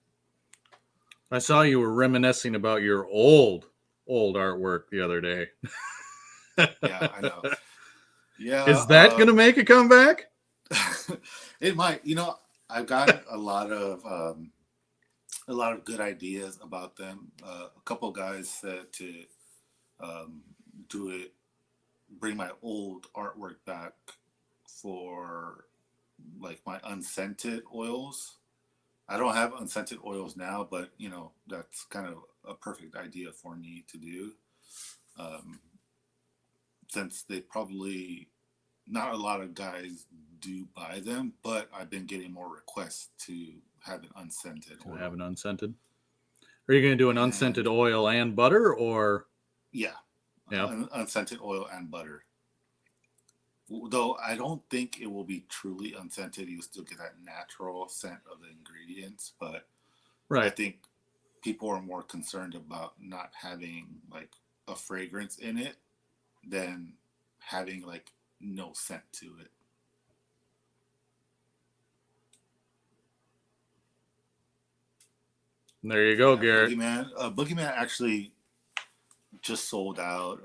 I saw you were reminiscing about your old artwork the other day. Yeah, I know. Yeah. Is that going to make a comeback? It might. You know, I've got a lot of good ideas about them. A couple guys said to bring my old artwork back for like my unscented oils. I don't have unscented oils now, but you know, that's kind of a perfect idea for me to do. Since they probably, not a lot of guys do buy them, but I've been getting more requests to have an unscented oil. Have an unscented? Are you going to do an unscented oil and butter, or? Yeah. Unscented oil and butter. Though I don't think it will be truly unscented. You still get that natural scent of the ingredients, but I Right. think people are more concerned about not having like a fragrance in it than having like no scent to it. There you go, Yeah, Garrett. Boogeyman actually just sold out.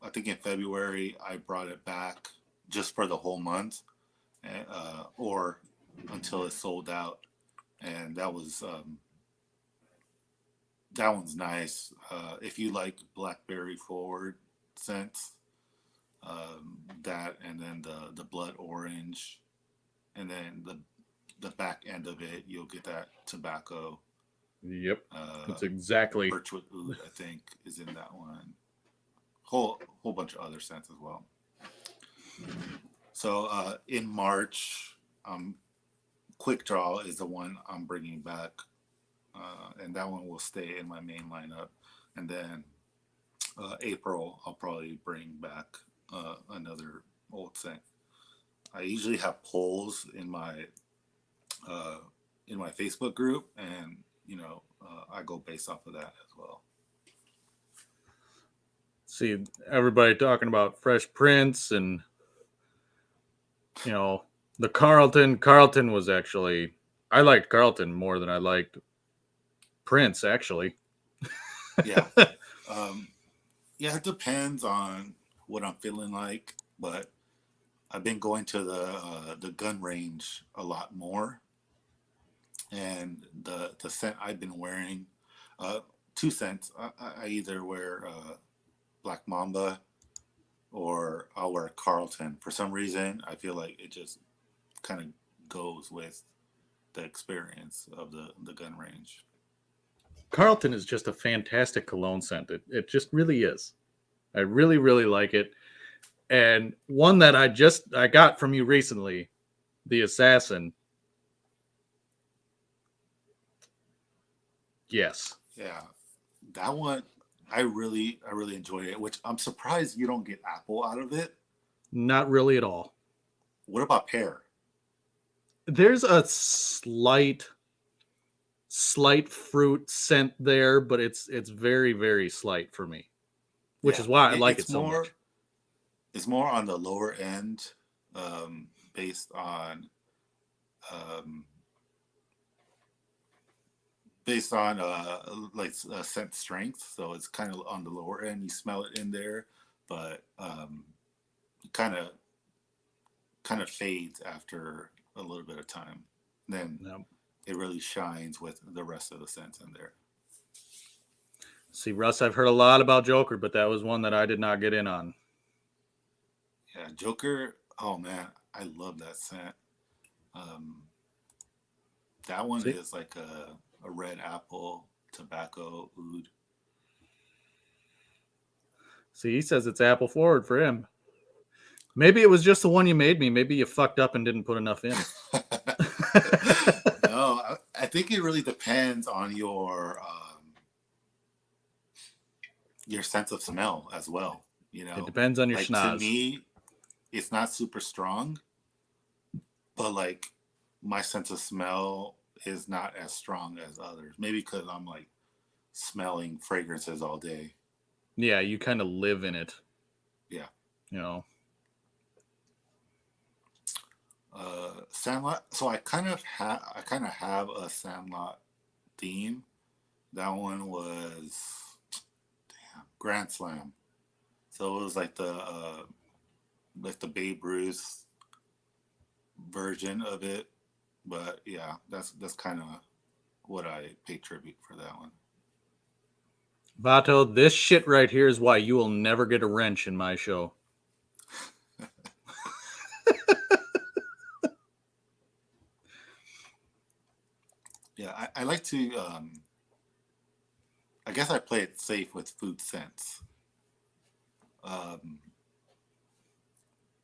I think in February I brought it back just for the whole month, or until it sold out, and that one's nice. If you like blackberry forward scents, that and then the blood orange, and then the back end of it, you'll get that tobacco. Yep. Uh, That's exactly. Birchwood oud, I think, is in that one. Whole bunch of other scents as well. So in March, Quick Draw is the one I'm bringing back, and that one will stay in my main lineup. And then April, I'll probably bring back another old scent. I usually have polls uh, in my Facebook group, and I go based off of that as well. See everybody talking about Fresh Prince and the Carlton. Carlton was actually I liked Carlton more than I liked Prince actually. Yeah, yeah, it depends on what I'm feeling like, but I've been going to the gun range a lot more, and the scent I've been wearing, uh, two scents. I either wear Black Mamba or I'll wear Carlton. For some reason, I feel like it just kind of goes with the experience of the gun range. Carlton is just a fantastic cologne scent. It just really is. I really, really like it. And one that I got from you recently, the Assassin. Yes. Yeah, that one I really enjoyed it. Which I'm surprised you don't get apple out of it. Not really at all. What about pear? There's a slight fruit scent there, but it's very, very slight for me, which Yeah, is why I like it's it so more much. it's more on the lower end, based on um, like scent strength. So it's kind of on the lower end. You smell it in there, but kind of kind of fades after a little bit of time. Then No. it really shines with the rest of the scents in there. See, Russ, I've heard a lot about Joker, but that was one that I did not get in on. Yeah, Joker. Oh man, I love that scent. Um, that one See, is like a red apple tobacco oud. see, he says it's apple forward for him. Maybe it was just the one you made me. Maybe you fucked up and didn't put enough in. No, I think it really depends on your sense of smell as well. It depends on your Like to schnoz. me, it's not super strong, but like my sense of smell is not as strong as others. Maybe because I'm like smelling fragrances all day. Yeah, you kind of live in it, Yeah. you know. Sandlot. So I kind of have a Sandlot theme. That one was Grand Slam. So it was like the Babe Ruth version of it. But yeah, that's kind of what I pay tribute for that one. Vato, this shit right here is why you will never get a wrench in my show. Yeah, I like to. I guess I play it safe with food scents. Um,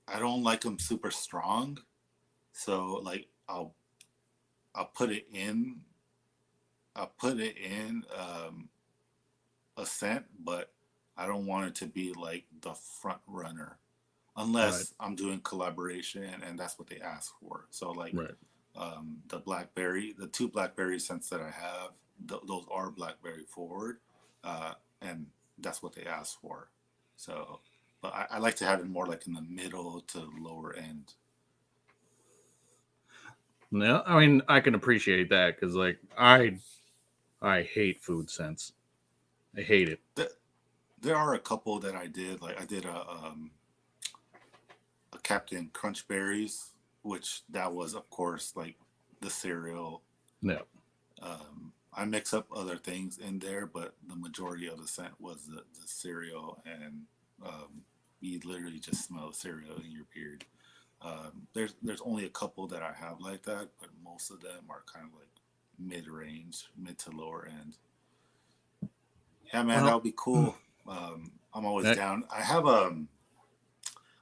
I don't like them super strong, so like I'll put it in. I'll put it in a scent, but I don't want it to be like the front runner. unless I'm doing collaboration and that's what they ask for. So like Right. the two blackberry scents that I have, those are blackberry forward, and that's what they ask for. So, but I like to have it more like in the middle to lower end. Yeah, I mean, I can appreciate that because, like, I hate food scents. I hate it. There are a couple that I did. Like I did a Captain Crunch Berries, which that was of course like the cereal. No. I mix up other things in there, but the majority of the scent was the cereal, and you literally just smell the cereal in your beard. There's only a couple that I have like that, but most of them are kind of like mid range, mid to lower end. Yeah, man, that Well, would be cool. I'm always that, down.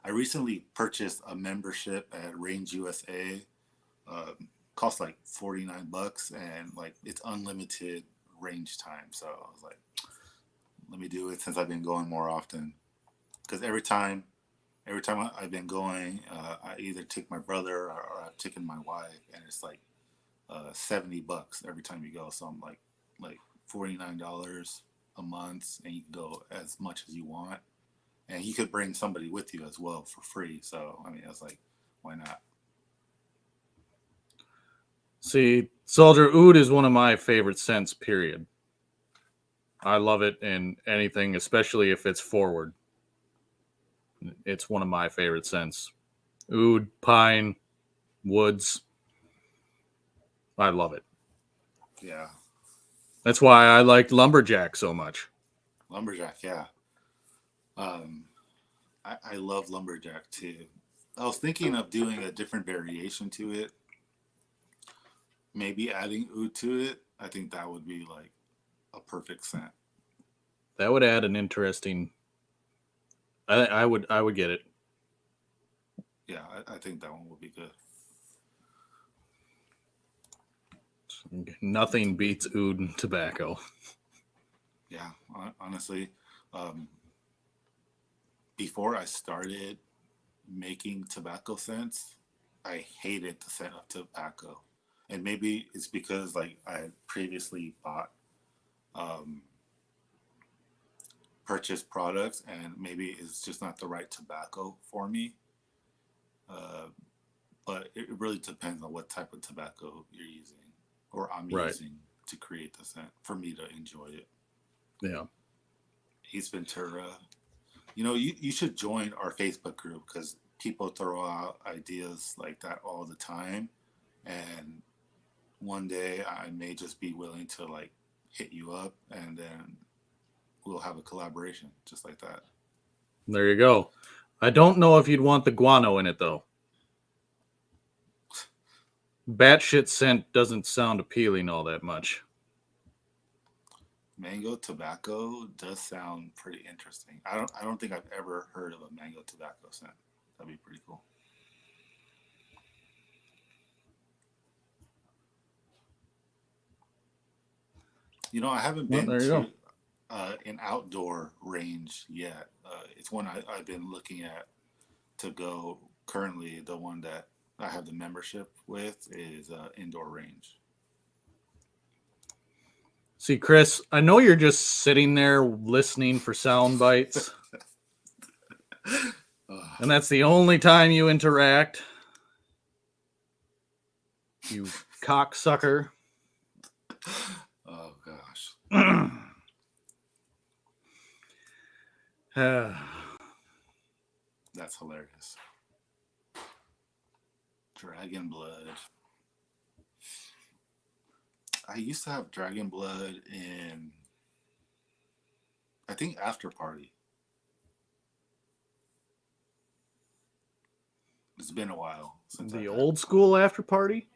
I recently purchased a membership at Range USA. Cost like $49, and like it's unlimited range time. So I was like, let me do it since I've been going more often. Because every time I've been going, I either take my brother or I've taken my wife, and it's like $70 every time you go. So I'm like $49 a month, and you can go as much as you want, and you could bring somebody with you as well for free. So I mean, I was like, why not? see, Soldier Oud is one of my favorite scents, period. I love it in anything, especially if it's forward. It's one of my favorite scents. Oud, pine, woods. I love it. Yeah, That's why I liked Lumberjack so much. lumberjack. Yeah, um, I love lumberjack too. I was thinking of doing a different variation to it, maybe adding oud to it. I think that would be like a perfect scent. That would add an interesting. I would get it. Yeah, I think that one would be good. Nothing beats oud and tobacco. Yeah, honestly, um, before I started making tobacco scents, I hated the scent of tobacco, and maybe it's because like I had previously bought um, purchased products, and maybe it's just not the right tobacco for me. Uh, but it really depends on what type of tobacco you're using or I'm Right. using to create the scent for me to enjoy it. Yeah. Ace Ventura. You should join our Facebook group because people throw out ideas like that all the time. And one day I may just be willing to like hit you up, and then we'll have a collaboration just like that. There you go. I don't know if you'd want the guano in it though. Batshit scent doesn't sound appealing all that much. Mango tobacco does sound pretty interesting. I don't think I've ever heard of a mango tobacco scent. That'd be pretty cool. I haven't Well, been there you to go. an outdoor range yet. It's one I've been looking at to go. Currently, the one that I have the membership with is indoor range. See, Chris, I know you're just sitting there listening for sound bites, and that's the only time you interact. You cocksucker. Oh gosh, Uh, that's hilarious. Dragon blood. I used to have dragon blood in, I think, after party. It's been a while since the I've had. old school after party?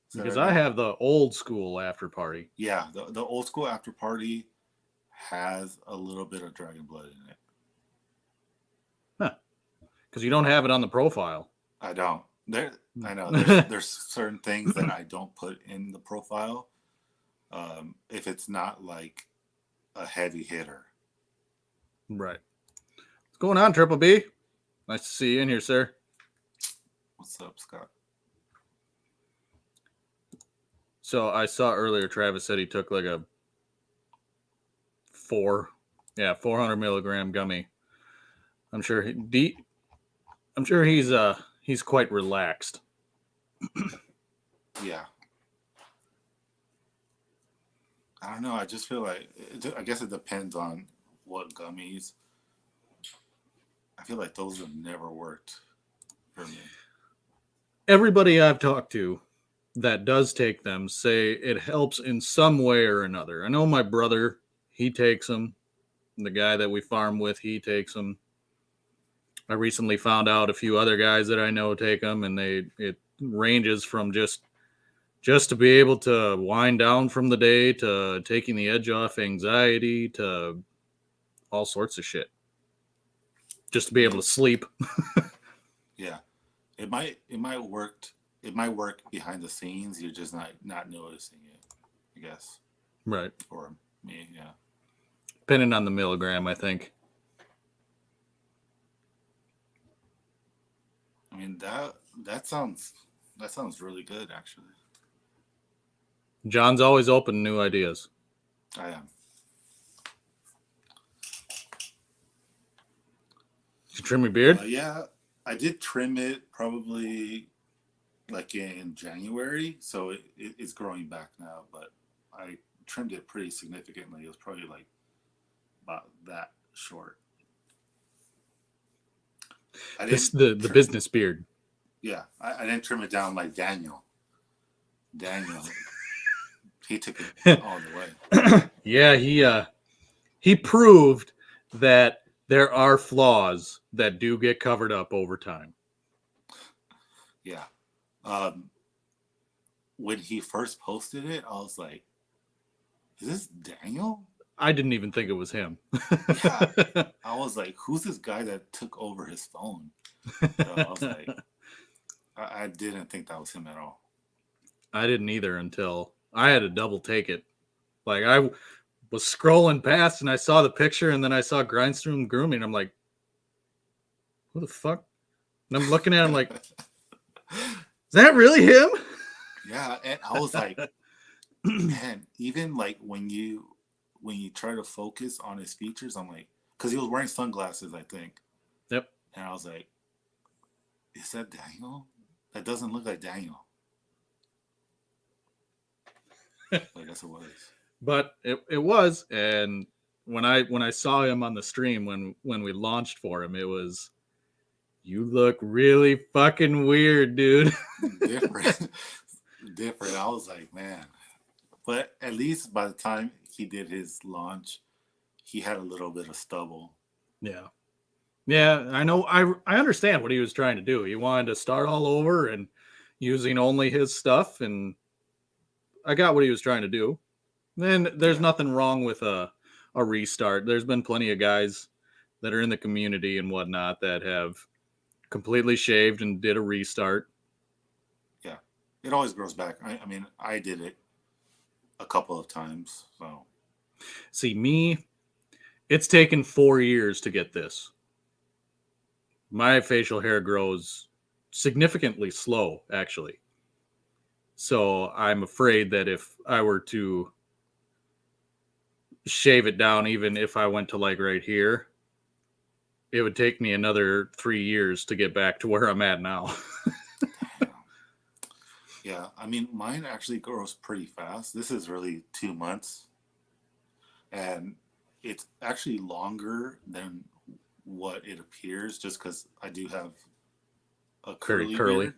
Say that Because I again. have the old school after party. Yeah, the old school after party has a little bit of dragon blood in it. Huh. Because you don't have it on the profile. I don't. I know there's certain things that I don't put in the profile if it's not like a heavy hitter. Right. What's going on, Triple B? Nice to see you in here, sir. What's up, Scott? So I saw earlier Travis said he took like a 400 milligram gummy. I'm sure he's quite relaxed. Yeah. I don't know. I just feel like I guess it depends on what gummies. I feel like those have never worked for me. Everybody I've talked to that does take them say it helps in some way or another. I know my brother, he takes them. The guy that we farm with, he takes them. I recently found out a few other guys that I know take them, and it ranges from just to be able to wind down from the day to taking the edge off anxiety to all sorts of shit. Just to be able to sleep. Yeah. It might work behind the scenes. You're just not noticing it, I guess. Right. For me, yeah. Depending on the milligram, I think. I mean that sounds really good, actually. John's always open to new ideas. I am. Did you trim your beard? Yeah, I did trim it probably like in January, so it's growing back now. But I trimmed it pretty significantly. It was probably like about that short. The business beard. Yeah, I didn't trim it down like Daniel. He took it all the way. Yeah, he proved that there are flaws that do get covered up over time. Yeah. When he first posted it, I was like, is this Daniel? I didn't even think it was him. Yeah. I was like, who's this guy that took over his phone? So I was like, I didn't think that was him at all. I didn't either until I had to double take it. Like I was scrolling past and I saw the picture and then I saw Grindstone Grooming. I'm like, who the fuck? And I'm looking at him like, is that really him? Yeah, and I was like, man, even like when you try to focus on his features, I'm like, because he was wearing sunglasses, I think. Yep. And I was like, is that Daniel? That doesn't look like Daniel. I guess it was. But it was, and when I saw him on the stream when we launched for him, it was, you look really fucking weird, dude. Different. I was like, man. But at least by the time he did his launch, he had a little bit of stubble. Yeah. Yeah, I know. I understand what he was trying to do. He wanted to start all over and using only his stuff, and I got what he was trying to do. Then there's nothing wrong with a restart. There's been plenty of guys that are in the community and whatnot that have completely shaved and did a restart. Yeah, it always grows back. I mean, I did it a couple of times. So, see, me, it's taken 4 years to get this. My facial hair grows significantly slow, actually. So I'm afraid that if I were to shave it down, even if I went to like right here, it would take me another 3 years to get back to where I'm at now. Yeah, I mean, mine actually grows pretty fast. This is really 2 months. And it's actually longer than what it appears just because I do have a curly beard.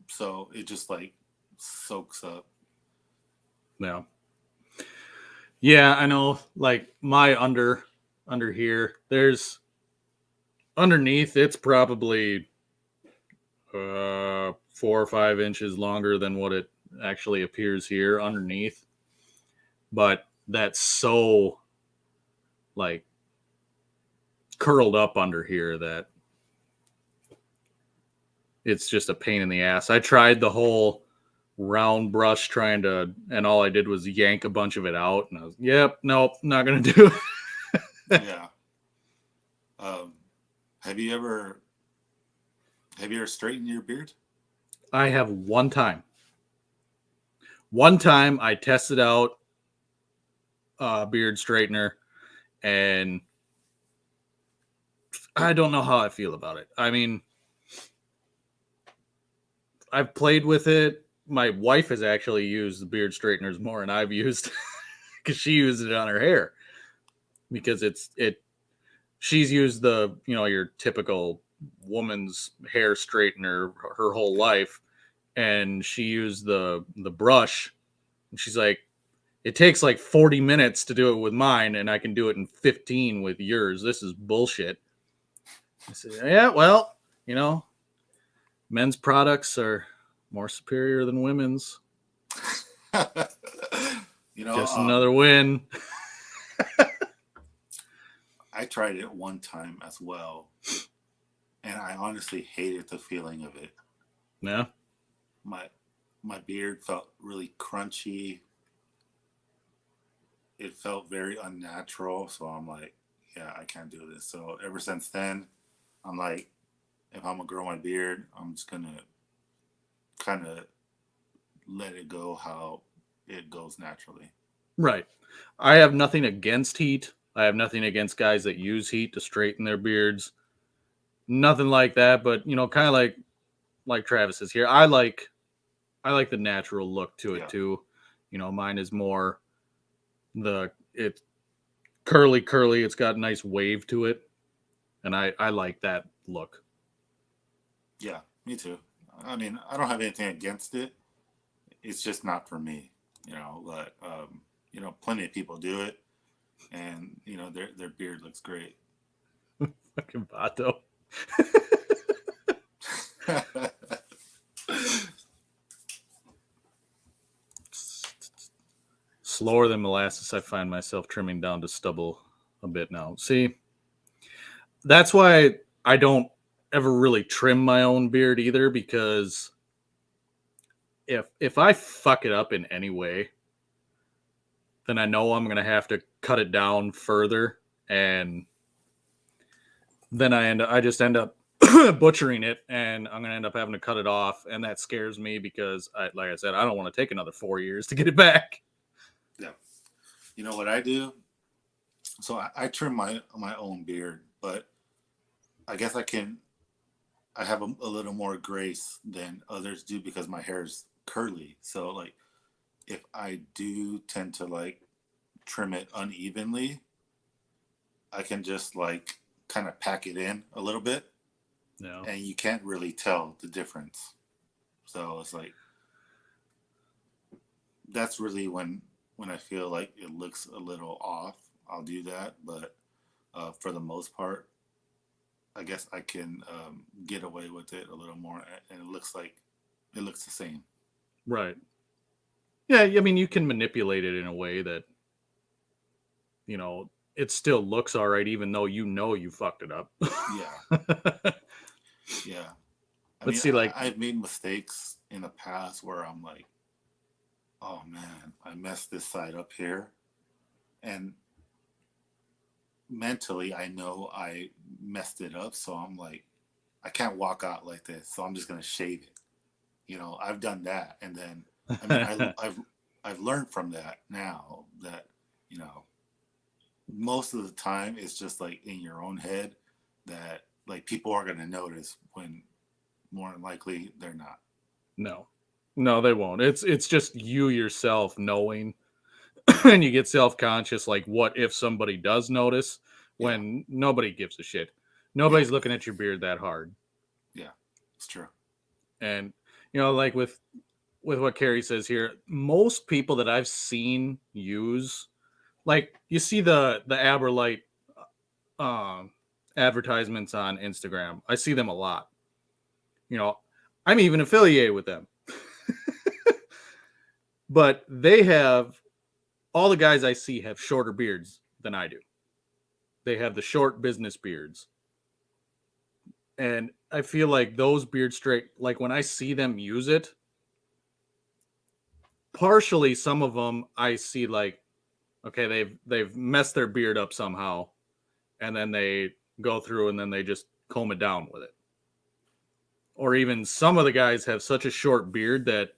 So it just like soaks up. Yeah, I know. Like my under here, there's underneath, it's probably 4 or 5 inches longer than what it actually appears here underneath. But that's so like curled up under here that it's just a pain in the ass. I tried the whole round brush and all I did was yank a bunch of it out, and I was, nope, not gonna do it. Yeah. Have you ever straightened your beard? I have one time. One time I tested out a beard straightener, and I don't know how I feel about it. I mean, I've played with it. My wife has actually used the beard straighteners more than I've used because she uses it on her hair because she's used the, your typical woman's hair straightener her whole life, and she used the brush, and she's like, it takes like 40 minutes to do it with mine, and I can do it in 15 with yours. This is bullshit. I said, yeah, well, men's products are more superior than women's. Just another win. I tried it one time as well, and I honestly hated the feeling of it. Yeah. My beard felt really crunchy. It felt very unnatural, so I'm like, yeah, I can't do this. So ever since then, I'm like, if I'm gonna grow my beard, I'm just gonna kind of let it go how it goes naturally. Right. I have nothing against heat. I have nothing against guys that use heat to straighten their beards. Nothing like that, but kind of like Travis is here. I like the natural look to it too. Mine is more it's curly. It's got a nice wave to it, and I like that look. Yeah, me too. I mean, I don't have anything against it. It's just not for me, but plenty of people do it, and their beard looks great. Fucking Vato. Slower than molasses, I find myself trimming down to stubble a bit now. See, that's why I don't ever really trim my own beard either, because if I fuck it up in any way, then I know I'm going to have to cut it down further, and then I just end up butchering it, and I'm going to end up having to cut it off, and that scares me because, like I said, I don't want to take another 4 years to get it back. Yeah. You know what I do? So I trim my own beard, but I guess I have a little more grace than others do because my hair is curly. So like, if I do tend to like trim it unevenly, I can just like kind of pack it in a little bit. No. And you can't really tell the difference. So it's like, that's really when I feel like it looks a little off, I'll do that. But for the most part, I guess I can get away with it a little more, and it looks the same. Right. Yeah, I mean, you can manipulate it in a way that, it still looks all right, even though you fucked it up. Yeah. Yeah. Let's see, like, I've made mistakes in the past where I'm like, oh man, I messed this side up here. And mentally, I know I messed it up. So I'm like, I can't walk out like this. So I'm just going to shave it. I've done that. And then, I mean, I've learned from that now that, most of the time it's just like in your own head that like people are going to notice when more than likely they're not. No, they won't. It's just you yourself knowing, and you get self-conscious. Like, what if somebody does notice when nobody gives a shit? Nobody's looking at your beard that hard. Yeah, it's true. And, like with what Carrie says here, most people that I've seen use, like, you see the Aberlite advertisements on Instagram. I see them a lot. I'm even affiliated with them. But they have, all the guys I see have shorter beards than I do. They have the short business beards. And I feel like those beard straight, like when I see them use it, partially some of them I see like, okay, they've messed their beard up somehow, and then they go through and then they just comb it down with it. Or even some of the guys have such a short beard that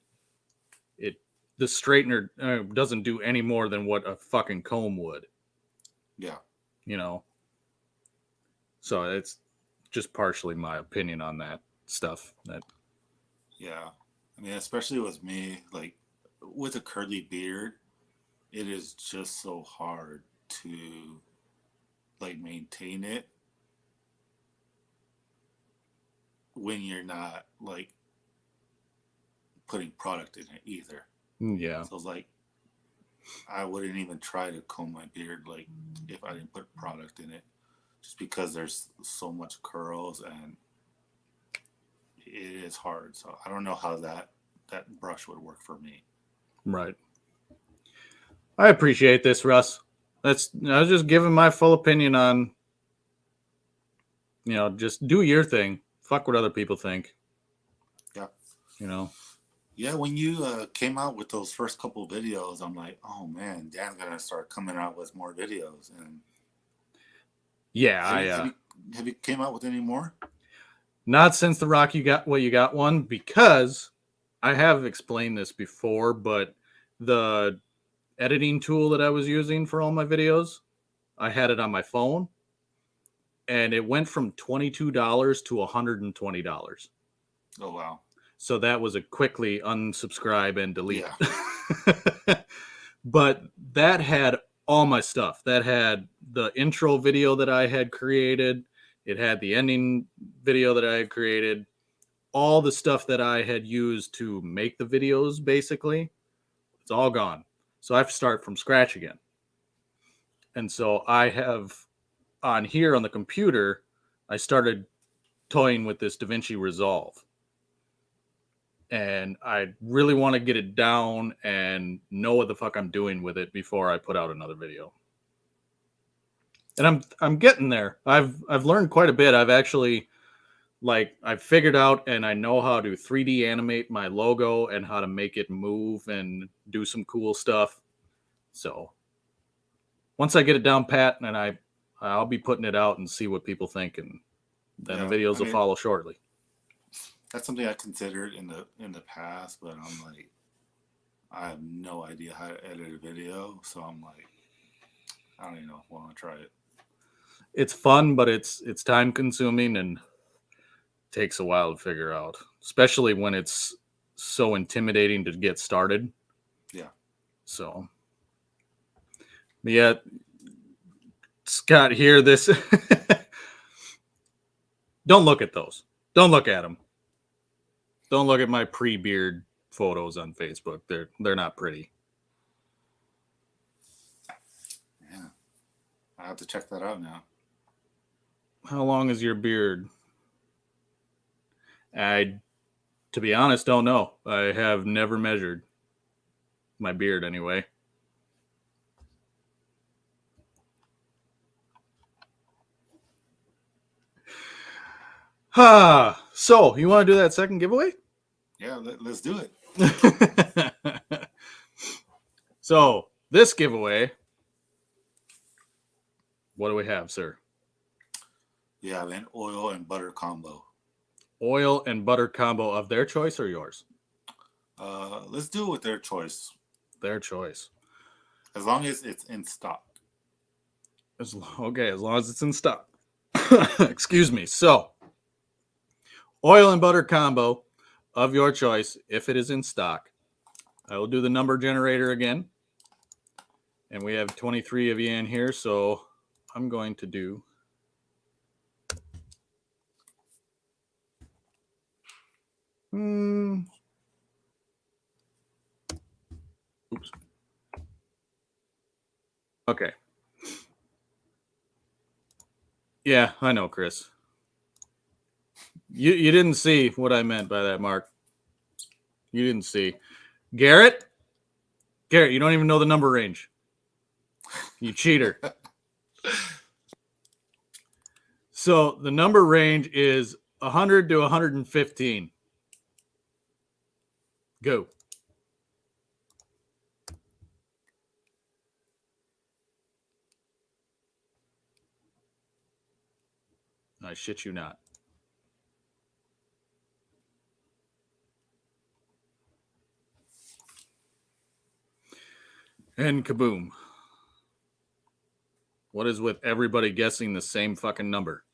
the straightener doesn't do any more than what a fucking comb would. Yeah. So it's just partially my opinion on that stuff. Yeah. I mean, especially with me, like with a curly beard, it is just so hard to like maintain it when you're not like putting product in it either. Yeah. So it's like I wouldn't even try to comb my beard like if I didn't put product in it, just because there's so much curls and it is hard. So I don't know how that brush would work for me. Right. I appreciate this, Russ. I was just giving my full opinion on, just do your thing. Fuck what other people think. Yeah. Yeah, when you came out with those first couple of videos, I'm like, oh man, Dan's gonna start coming out with more videos. And yeah, have you came out with any more? Not since the Rock You Got What You Got one, because I have explained this before, but the editing tool that I was using for all my videos, I had it on my phone, and it went from $22 to $120. Oh wow. So that was a quickly unsubscribe and delete. Yeah. But that had all my stuff. That had the intro video that I had created. It had the ending video that I had created. All the stuff that I had used to make the videos, basically, it's all gone. So I have to start from scratch again. And so I have on here on the computer, I started toying with this DaVinci Resolve. And I really want to get it down and know what the fuck I'm doing with it before I put out another video. And I'm getting there. I've learned quite a bit. I've actually I've figured out and I know how to 3D animate my logo and how to make it move and do some cool stuff. So once I get it down pat, and I'll be putting it out and see what people think, and then the videos will follow shortly. That's something I considered in the past, but I'm like, I have no idea how to edit a video, so I'm like, I don't even know if I want to try it. It's fun, but it's time consuming and takes a while to figure out, especially when it's so intimidating to get started. Yeah. So, but yeah, Scott here, this don't look at those. Don't look at them. Don't look at my pre-beard photos on Facebook. They're not pretty. Yeah. I have to check that out now. How long is your beard? To be honest, don't know. I have never measured my beard anyway. So you want to do that second giveaway? Yeah, let's do it. So this giveaway, what do we have, sir? We have an oil and butter combo. Oil and butter combo of their choice or yours? Let's do it with their choice. Their choice. As long as it's in stock. As long as it's in stock. Excuse me. So, oil and butter combo of your choice, if it is in stock. I will do the number generator again. And we have 23 of you in here, so I'm going to do oops. Okay. Yeah, I know, Chris. You didn't see what I meant by that, Mark. You didn't see. Garrett, you don't even know the number range. You cheater. So the number range is 100 to 115. Go. I shit you not. And kaboom. What is with everybody guessing the same fucking number?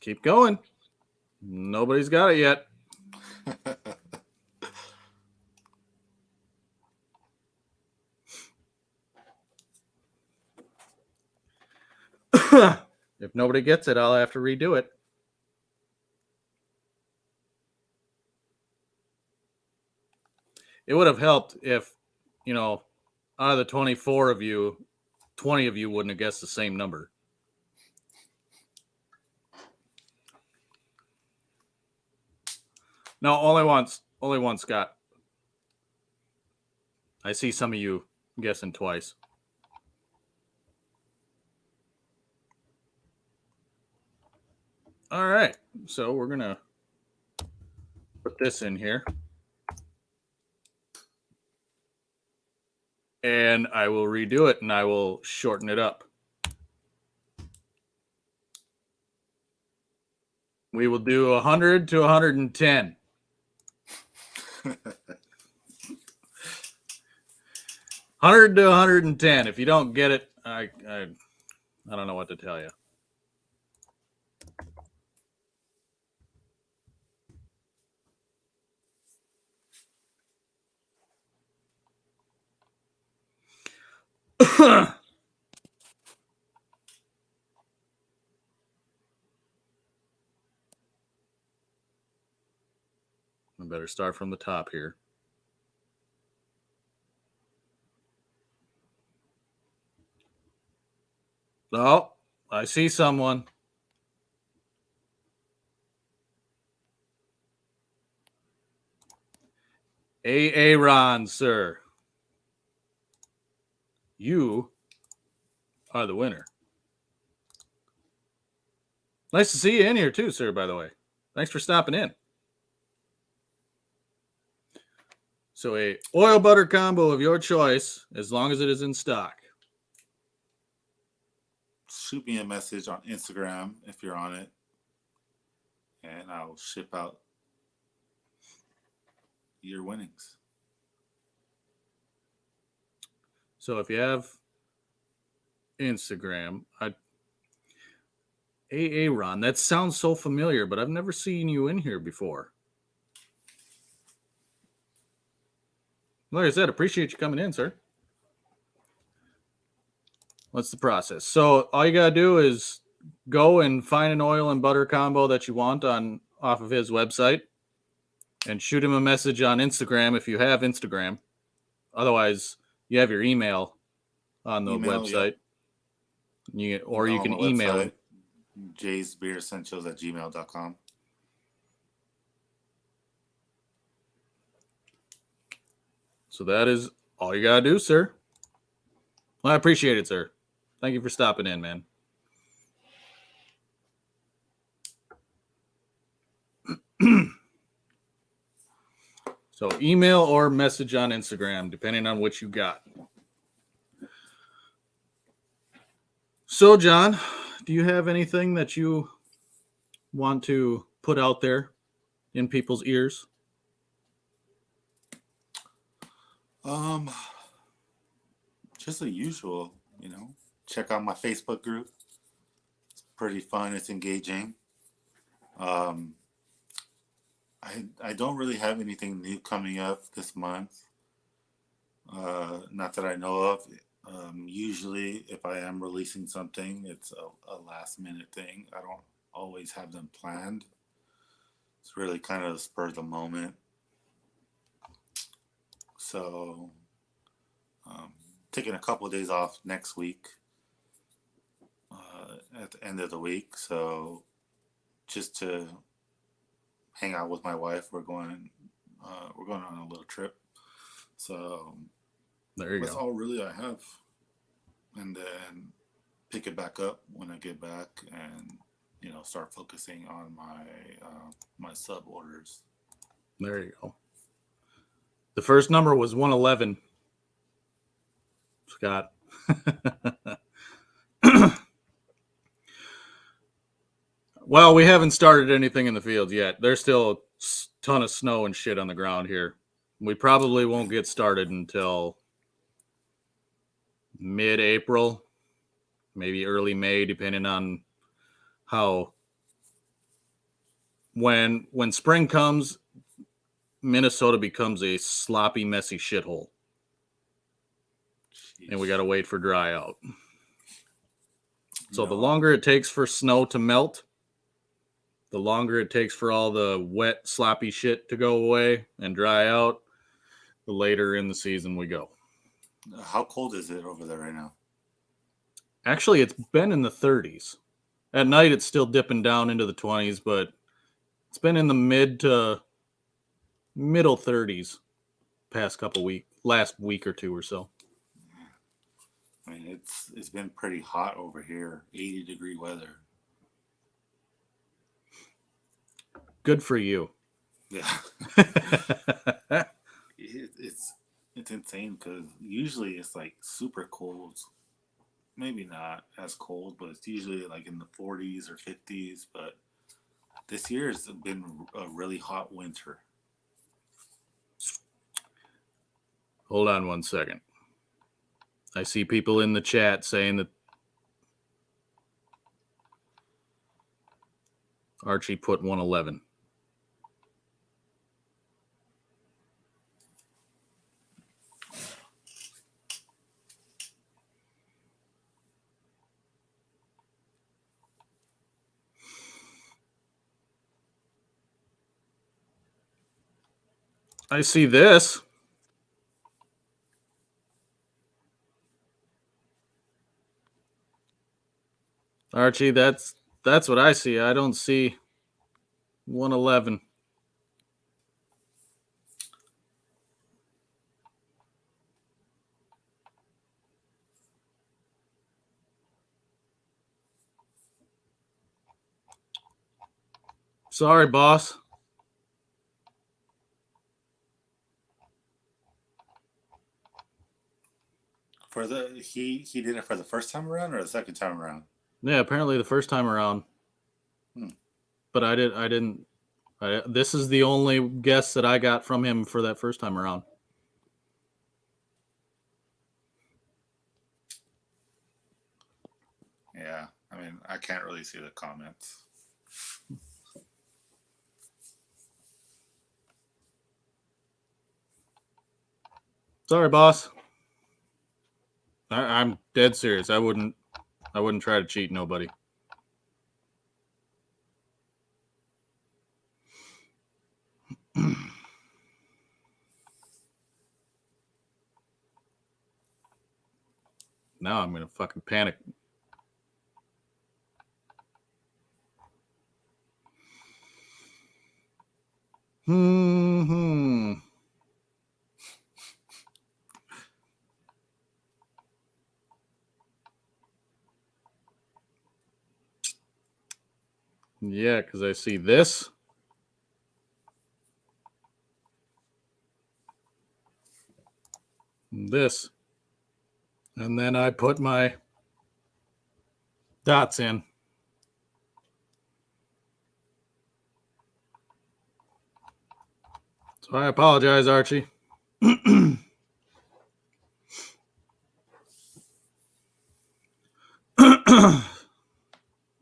Keep going. Nobody's got it yet. If nobody gets it, I'll have to redo it. It would have helped if, out of the 24 of you, 20 of you wouldn't have guessed the same number. No, only once, Scott. I see some of you guessing twice. All right, so we're going to put this in here. And I will redo it, and I will shorten it up. We will do 100 to 110. 100 to 110. If you don't get it, I don't know what to tell you. I better start from the top here. Oh, I see someone. Aaron, sir. You are the winner. Nice to see you in here too, sir, by the way. Thanks for stopping in. So a oil butter combo of your choice, as long as it is in stock. Shoot me a message on Instagram if you're on it, and I'll ship out your winnings. So if you have Instagram, Aaron, that sounds so familiar, but I've never seen you in here before. Like I said, appreciate you coming in, sir. What's the process? So all you got to do is go and find an oil and butter combo that you want off of his website and shoot him a message on Instagram if you have Instagram. Otherwise, you have your email on the website. Yeah. You can email him. jaysbeeressentials@gmail.com. So that is all you got to do, sir. Well, I appreciate it, sir. Thank you for stopping in, man. So email or message on Instagram, depending on what you got. So, John, do you have anything that you want to put out there in people's ears? Just the usual, check out my Facebook group. It's pretty fun. It's engaging. I don't really have anything new coming up this month. Not that I know of. Usually, if I am releasing something, it's a last minute thing. I don't always have them planned. It's really kind of the spur of the moment. So, taking a couple of days off next week at the end of the week. So, just to hang out with my wife. We're going on a little trip. So there you that's go. all really I have. And then pick it back up when I get back and, start focusing on my sub orders. There you go. The first number was 111. Scott. Well, we haven't started anything in the fields yet. There's still a ton of snow and shit on the ground here. We probably won't get started until mid-April, maybe early May, depending on how when spring comes, Minnesota becomes a sloppy, messy shithole. And we got to wait for dry out. So the longer it takes for snow to melt, the longer it takes for all the wet, sloppy shit to go away and dry out, the later in the season we go. How cold is it over there right now? Actually, it's been in the 30s. At night, it's still dipping down into the 20s, but it's been in the mid to middle 30s last week or two or so. I mean, it's been pretty hot over here, 80-degree weather. Good for you. Yeah. It's insane because usually it's like super cold. Maybe not as cold, but it's usually like in the 40s or 50s. But this year has been a really hot winter. Hold on one second. I see people in the chat saying that Archie put 111. I see this. Archie, that's what I see. I don't see 111. Sorry, boss. He did it for the first time around or the second time around? Yeah, apparently the first time around. But I didn't. This is the only guess that I got from him for that first time around. Yeah, I mean, I can't really see the comments. Sorry, boss. I'm dead serious. I wouldn't try to cheat nobody. Now I'm gonna fucking panic. Yeah, because I see this. This. And then I put my dots in. So I apologize, Archie.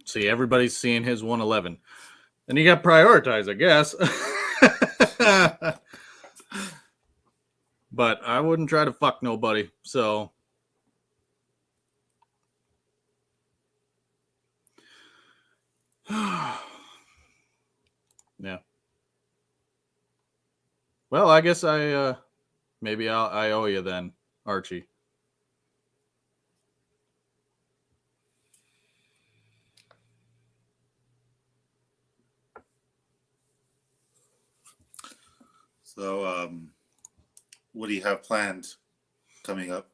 See, everybody's seeing his 111. And you got prioritized, I guess. But I wouldn't try to fuck nobody. So yeah. Well, I guess maybe I owe you then, Archie. So, what do you have planned coming up?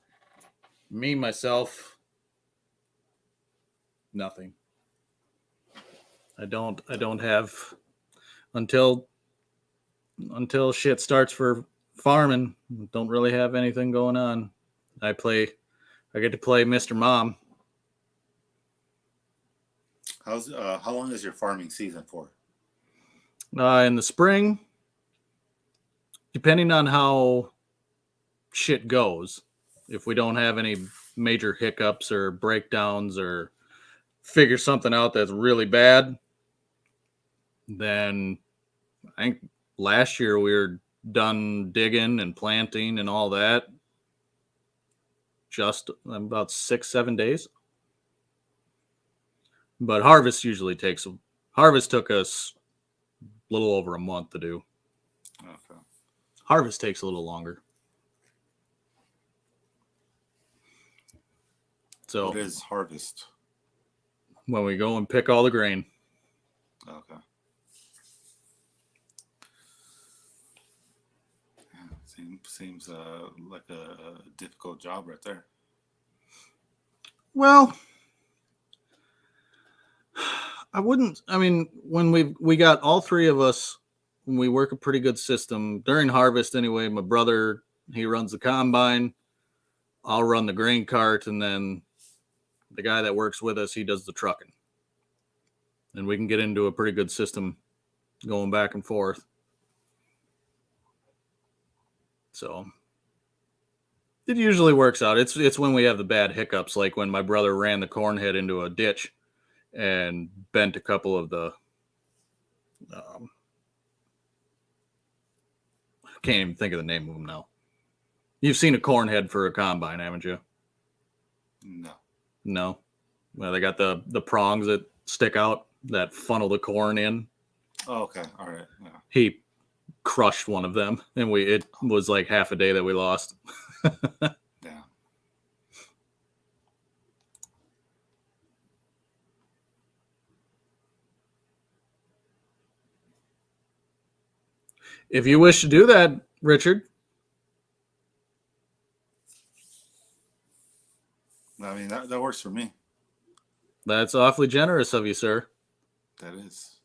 Me, myself, nothing. I don't have until until shit starts for farming, don't really have anything going on. I get to play Mr. Mom. How long is your farming season for? In the spring, depending on how shit goes, if we don't have any major hiccups or breakdowns or figure something out that's really bad, then I think last year we were done digging and planting and all that just about 6-7 days. But harvest took us a little over a month to do. Okay. Harvest takes a little longer. So What is harvest? when we go and pick all the grain. Okay. Yeah, seems like a difficult job right there. Well, when we got all three of us, when we work a pretty good system during harvest anyway. My brother, he runs the combine, I'll run the grain cart, and then the guy that works with us, he does the trucking. And we can get into a pretty good system going back and forth. So it usually works out. It's when we have the bad hiccups, like when my brother ran the corn head into a ditch and bent a couple of the I can't even think of the name of them now. You've seen a corn head for a combine, haven't you? No. No. Well, they got the prongs that stick out that funnel the corn in. Oh, okay. All right. Yeah. He crushed one of them, and it was like half a day that we lost. Yeah. If you wish to do that, Richard. I mean, that works for me. That's awfully generous of you, sir. That is.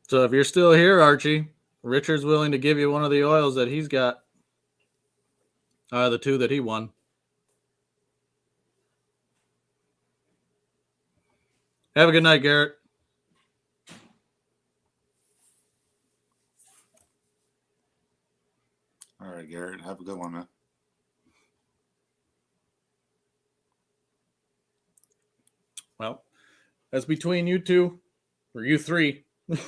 So if you're still here, Archie, Richard's willing to give you one of the oils that he's got. The two that he won. Have a good night, Garrett. All right, Garrett. Have a good one, man. Well, that's between you two, or you three. Yeah,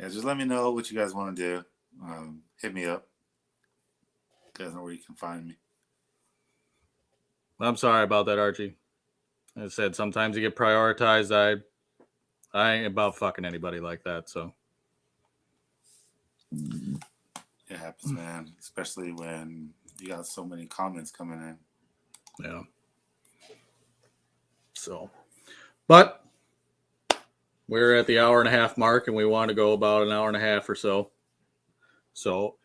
just let me know what you guys want to do. Hit me up. You guys know where you can find me. I'm sorry about that, Archie. As I said, sometimes you get prioritized. I ain't about fucking anybody like that, so. It happens, man. Especially when you got so many comments coming in. Yeah. So, but we're at the 1.5 hour mark, and we want to go about 1.5 hours or so. So,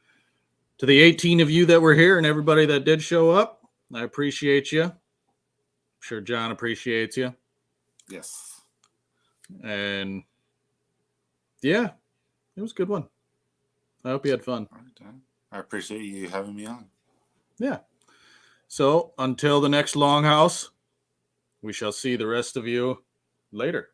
to the 18 of you that were here and everybody that did show up, I appreciate you. I'm sure John appreciates you. Yes. And yeah, it was a good one. I hope you had fun. All right, Dan. I appreciate you having me on. Yeah. So until the next Longhouse, we shall see the rest of you later.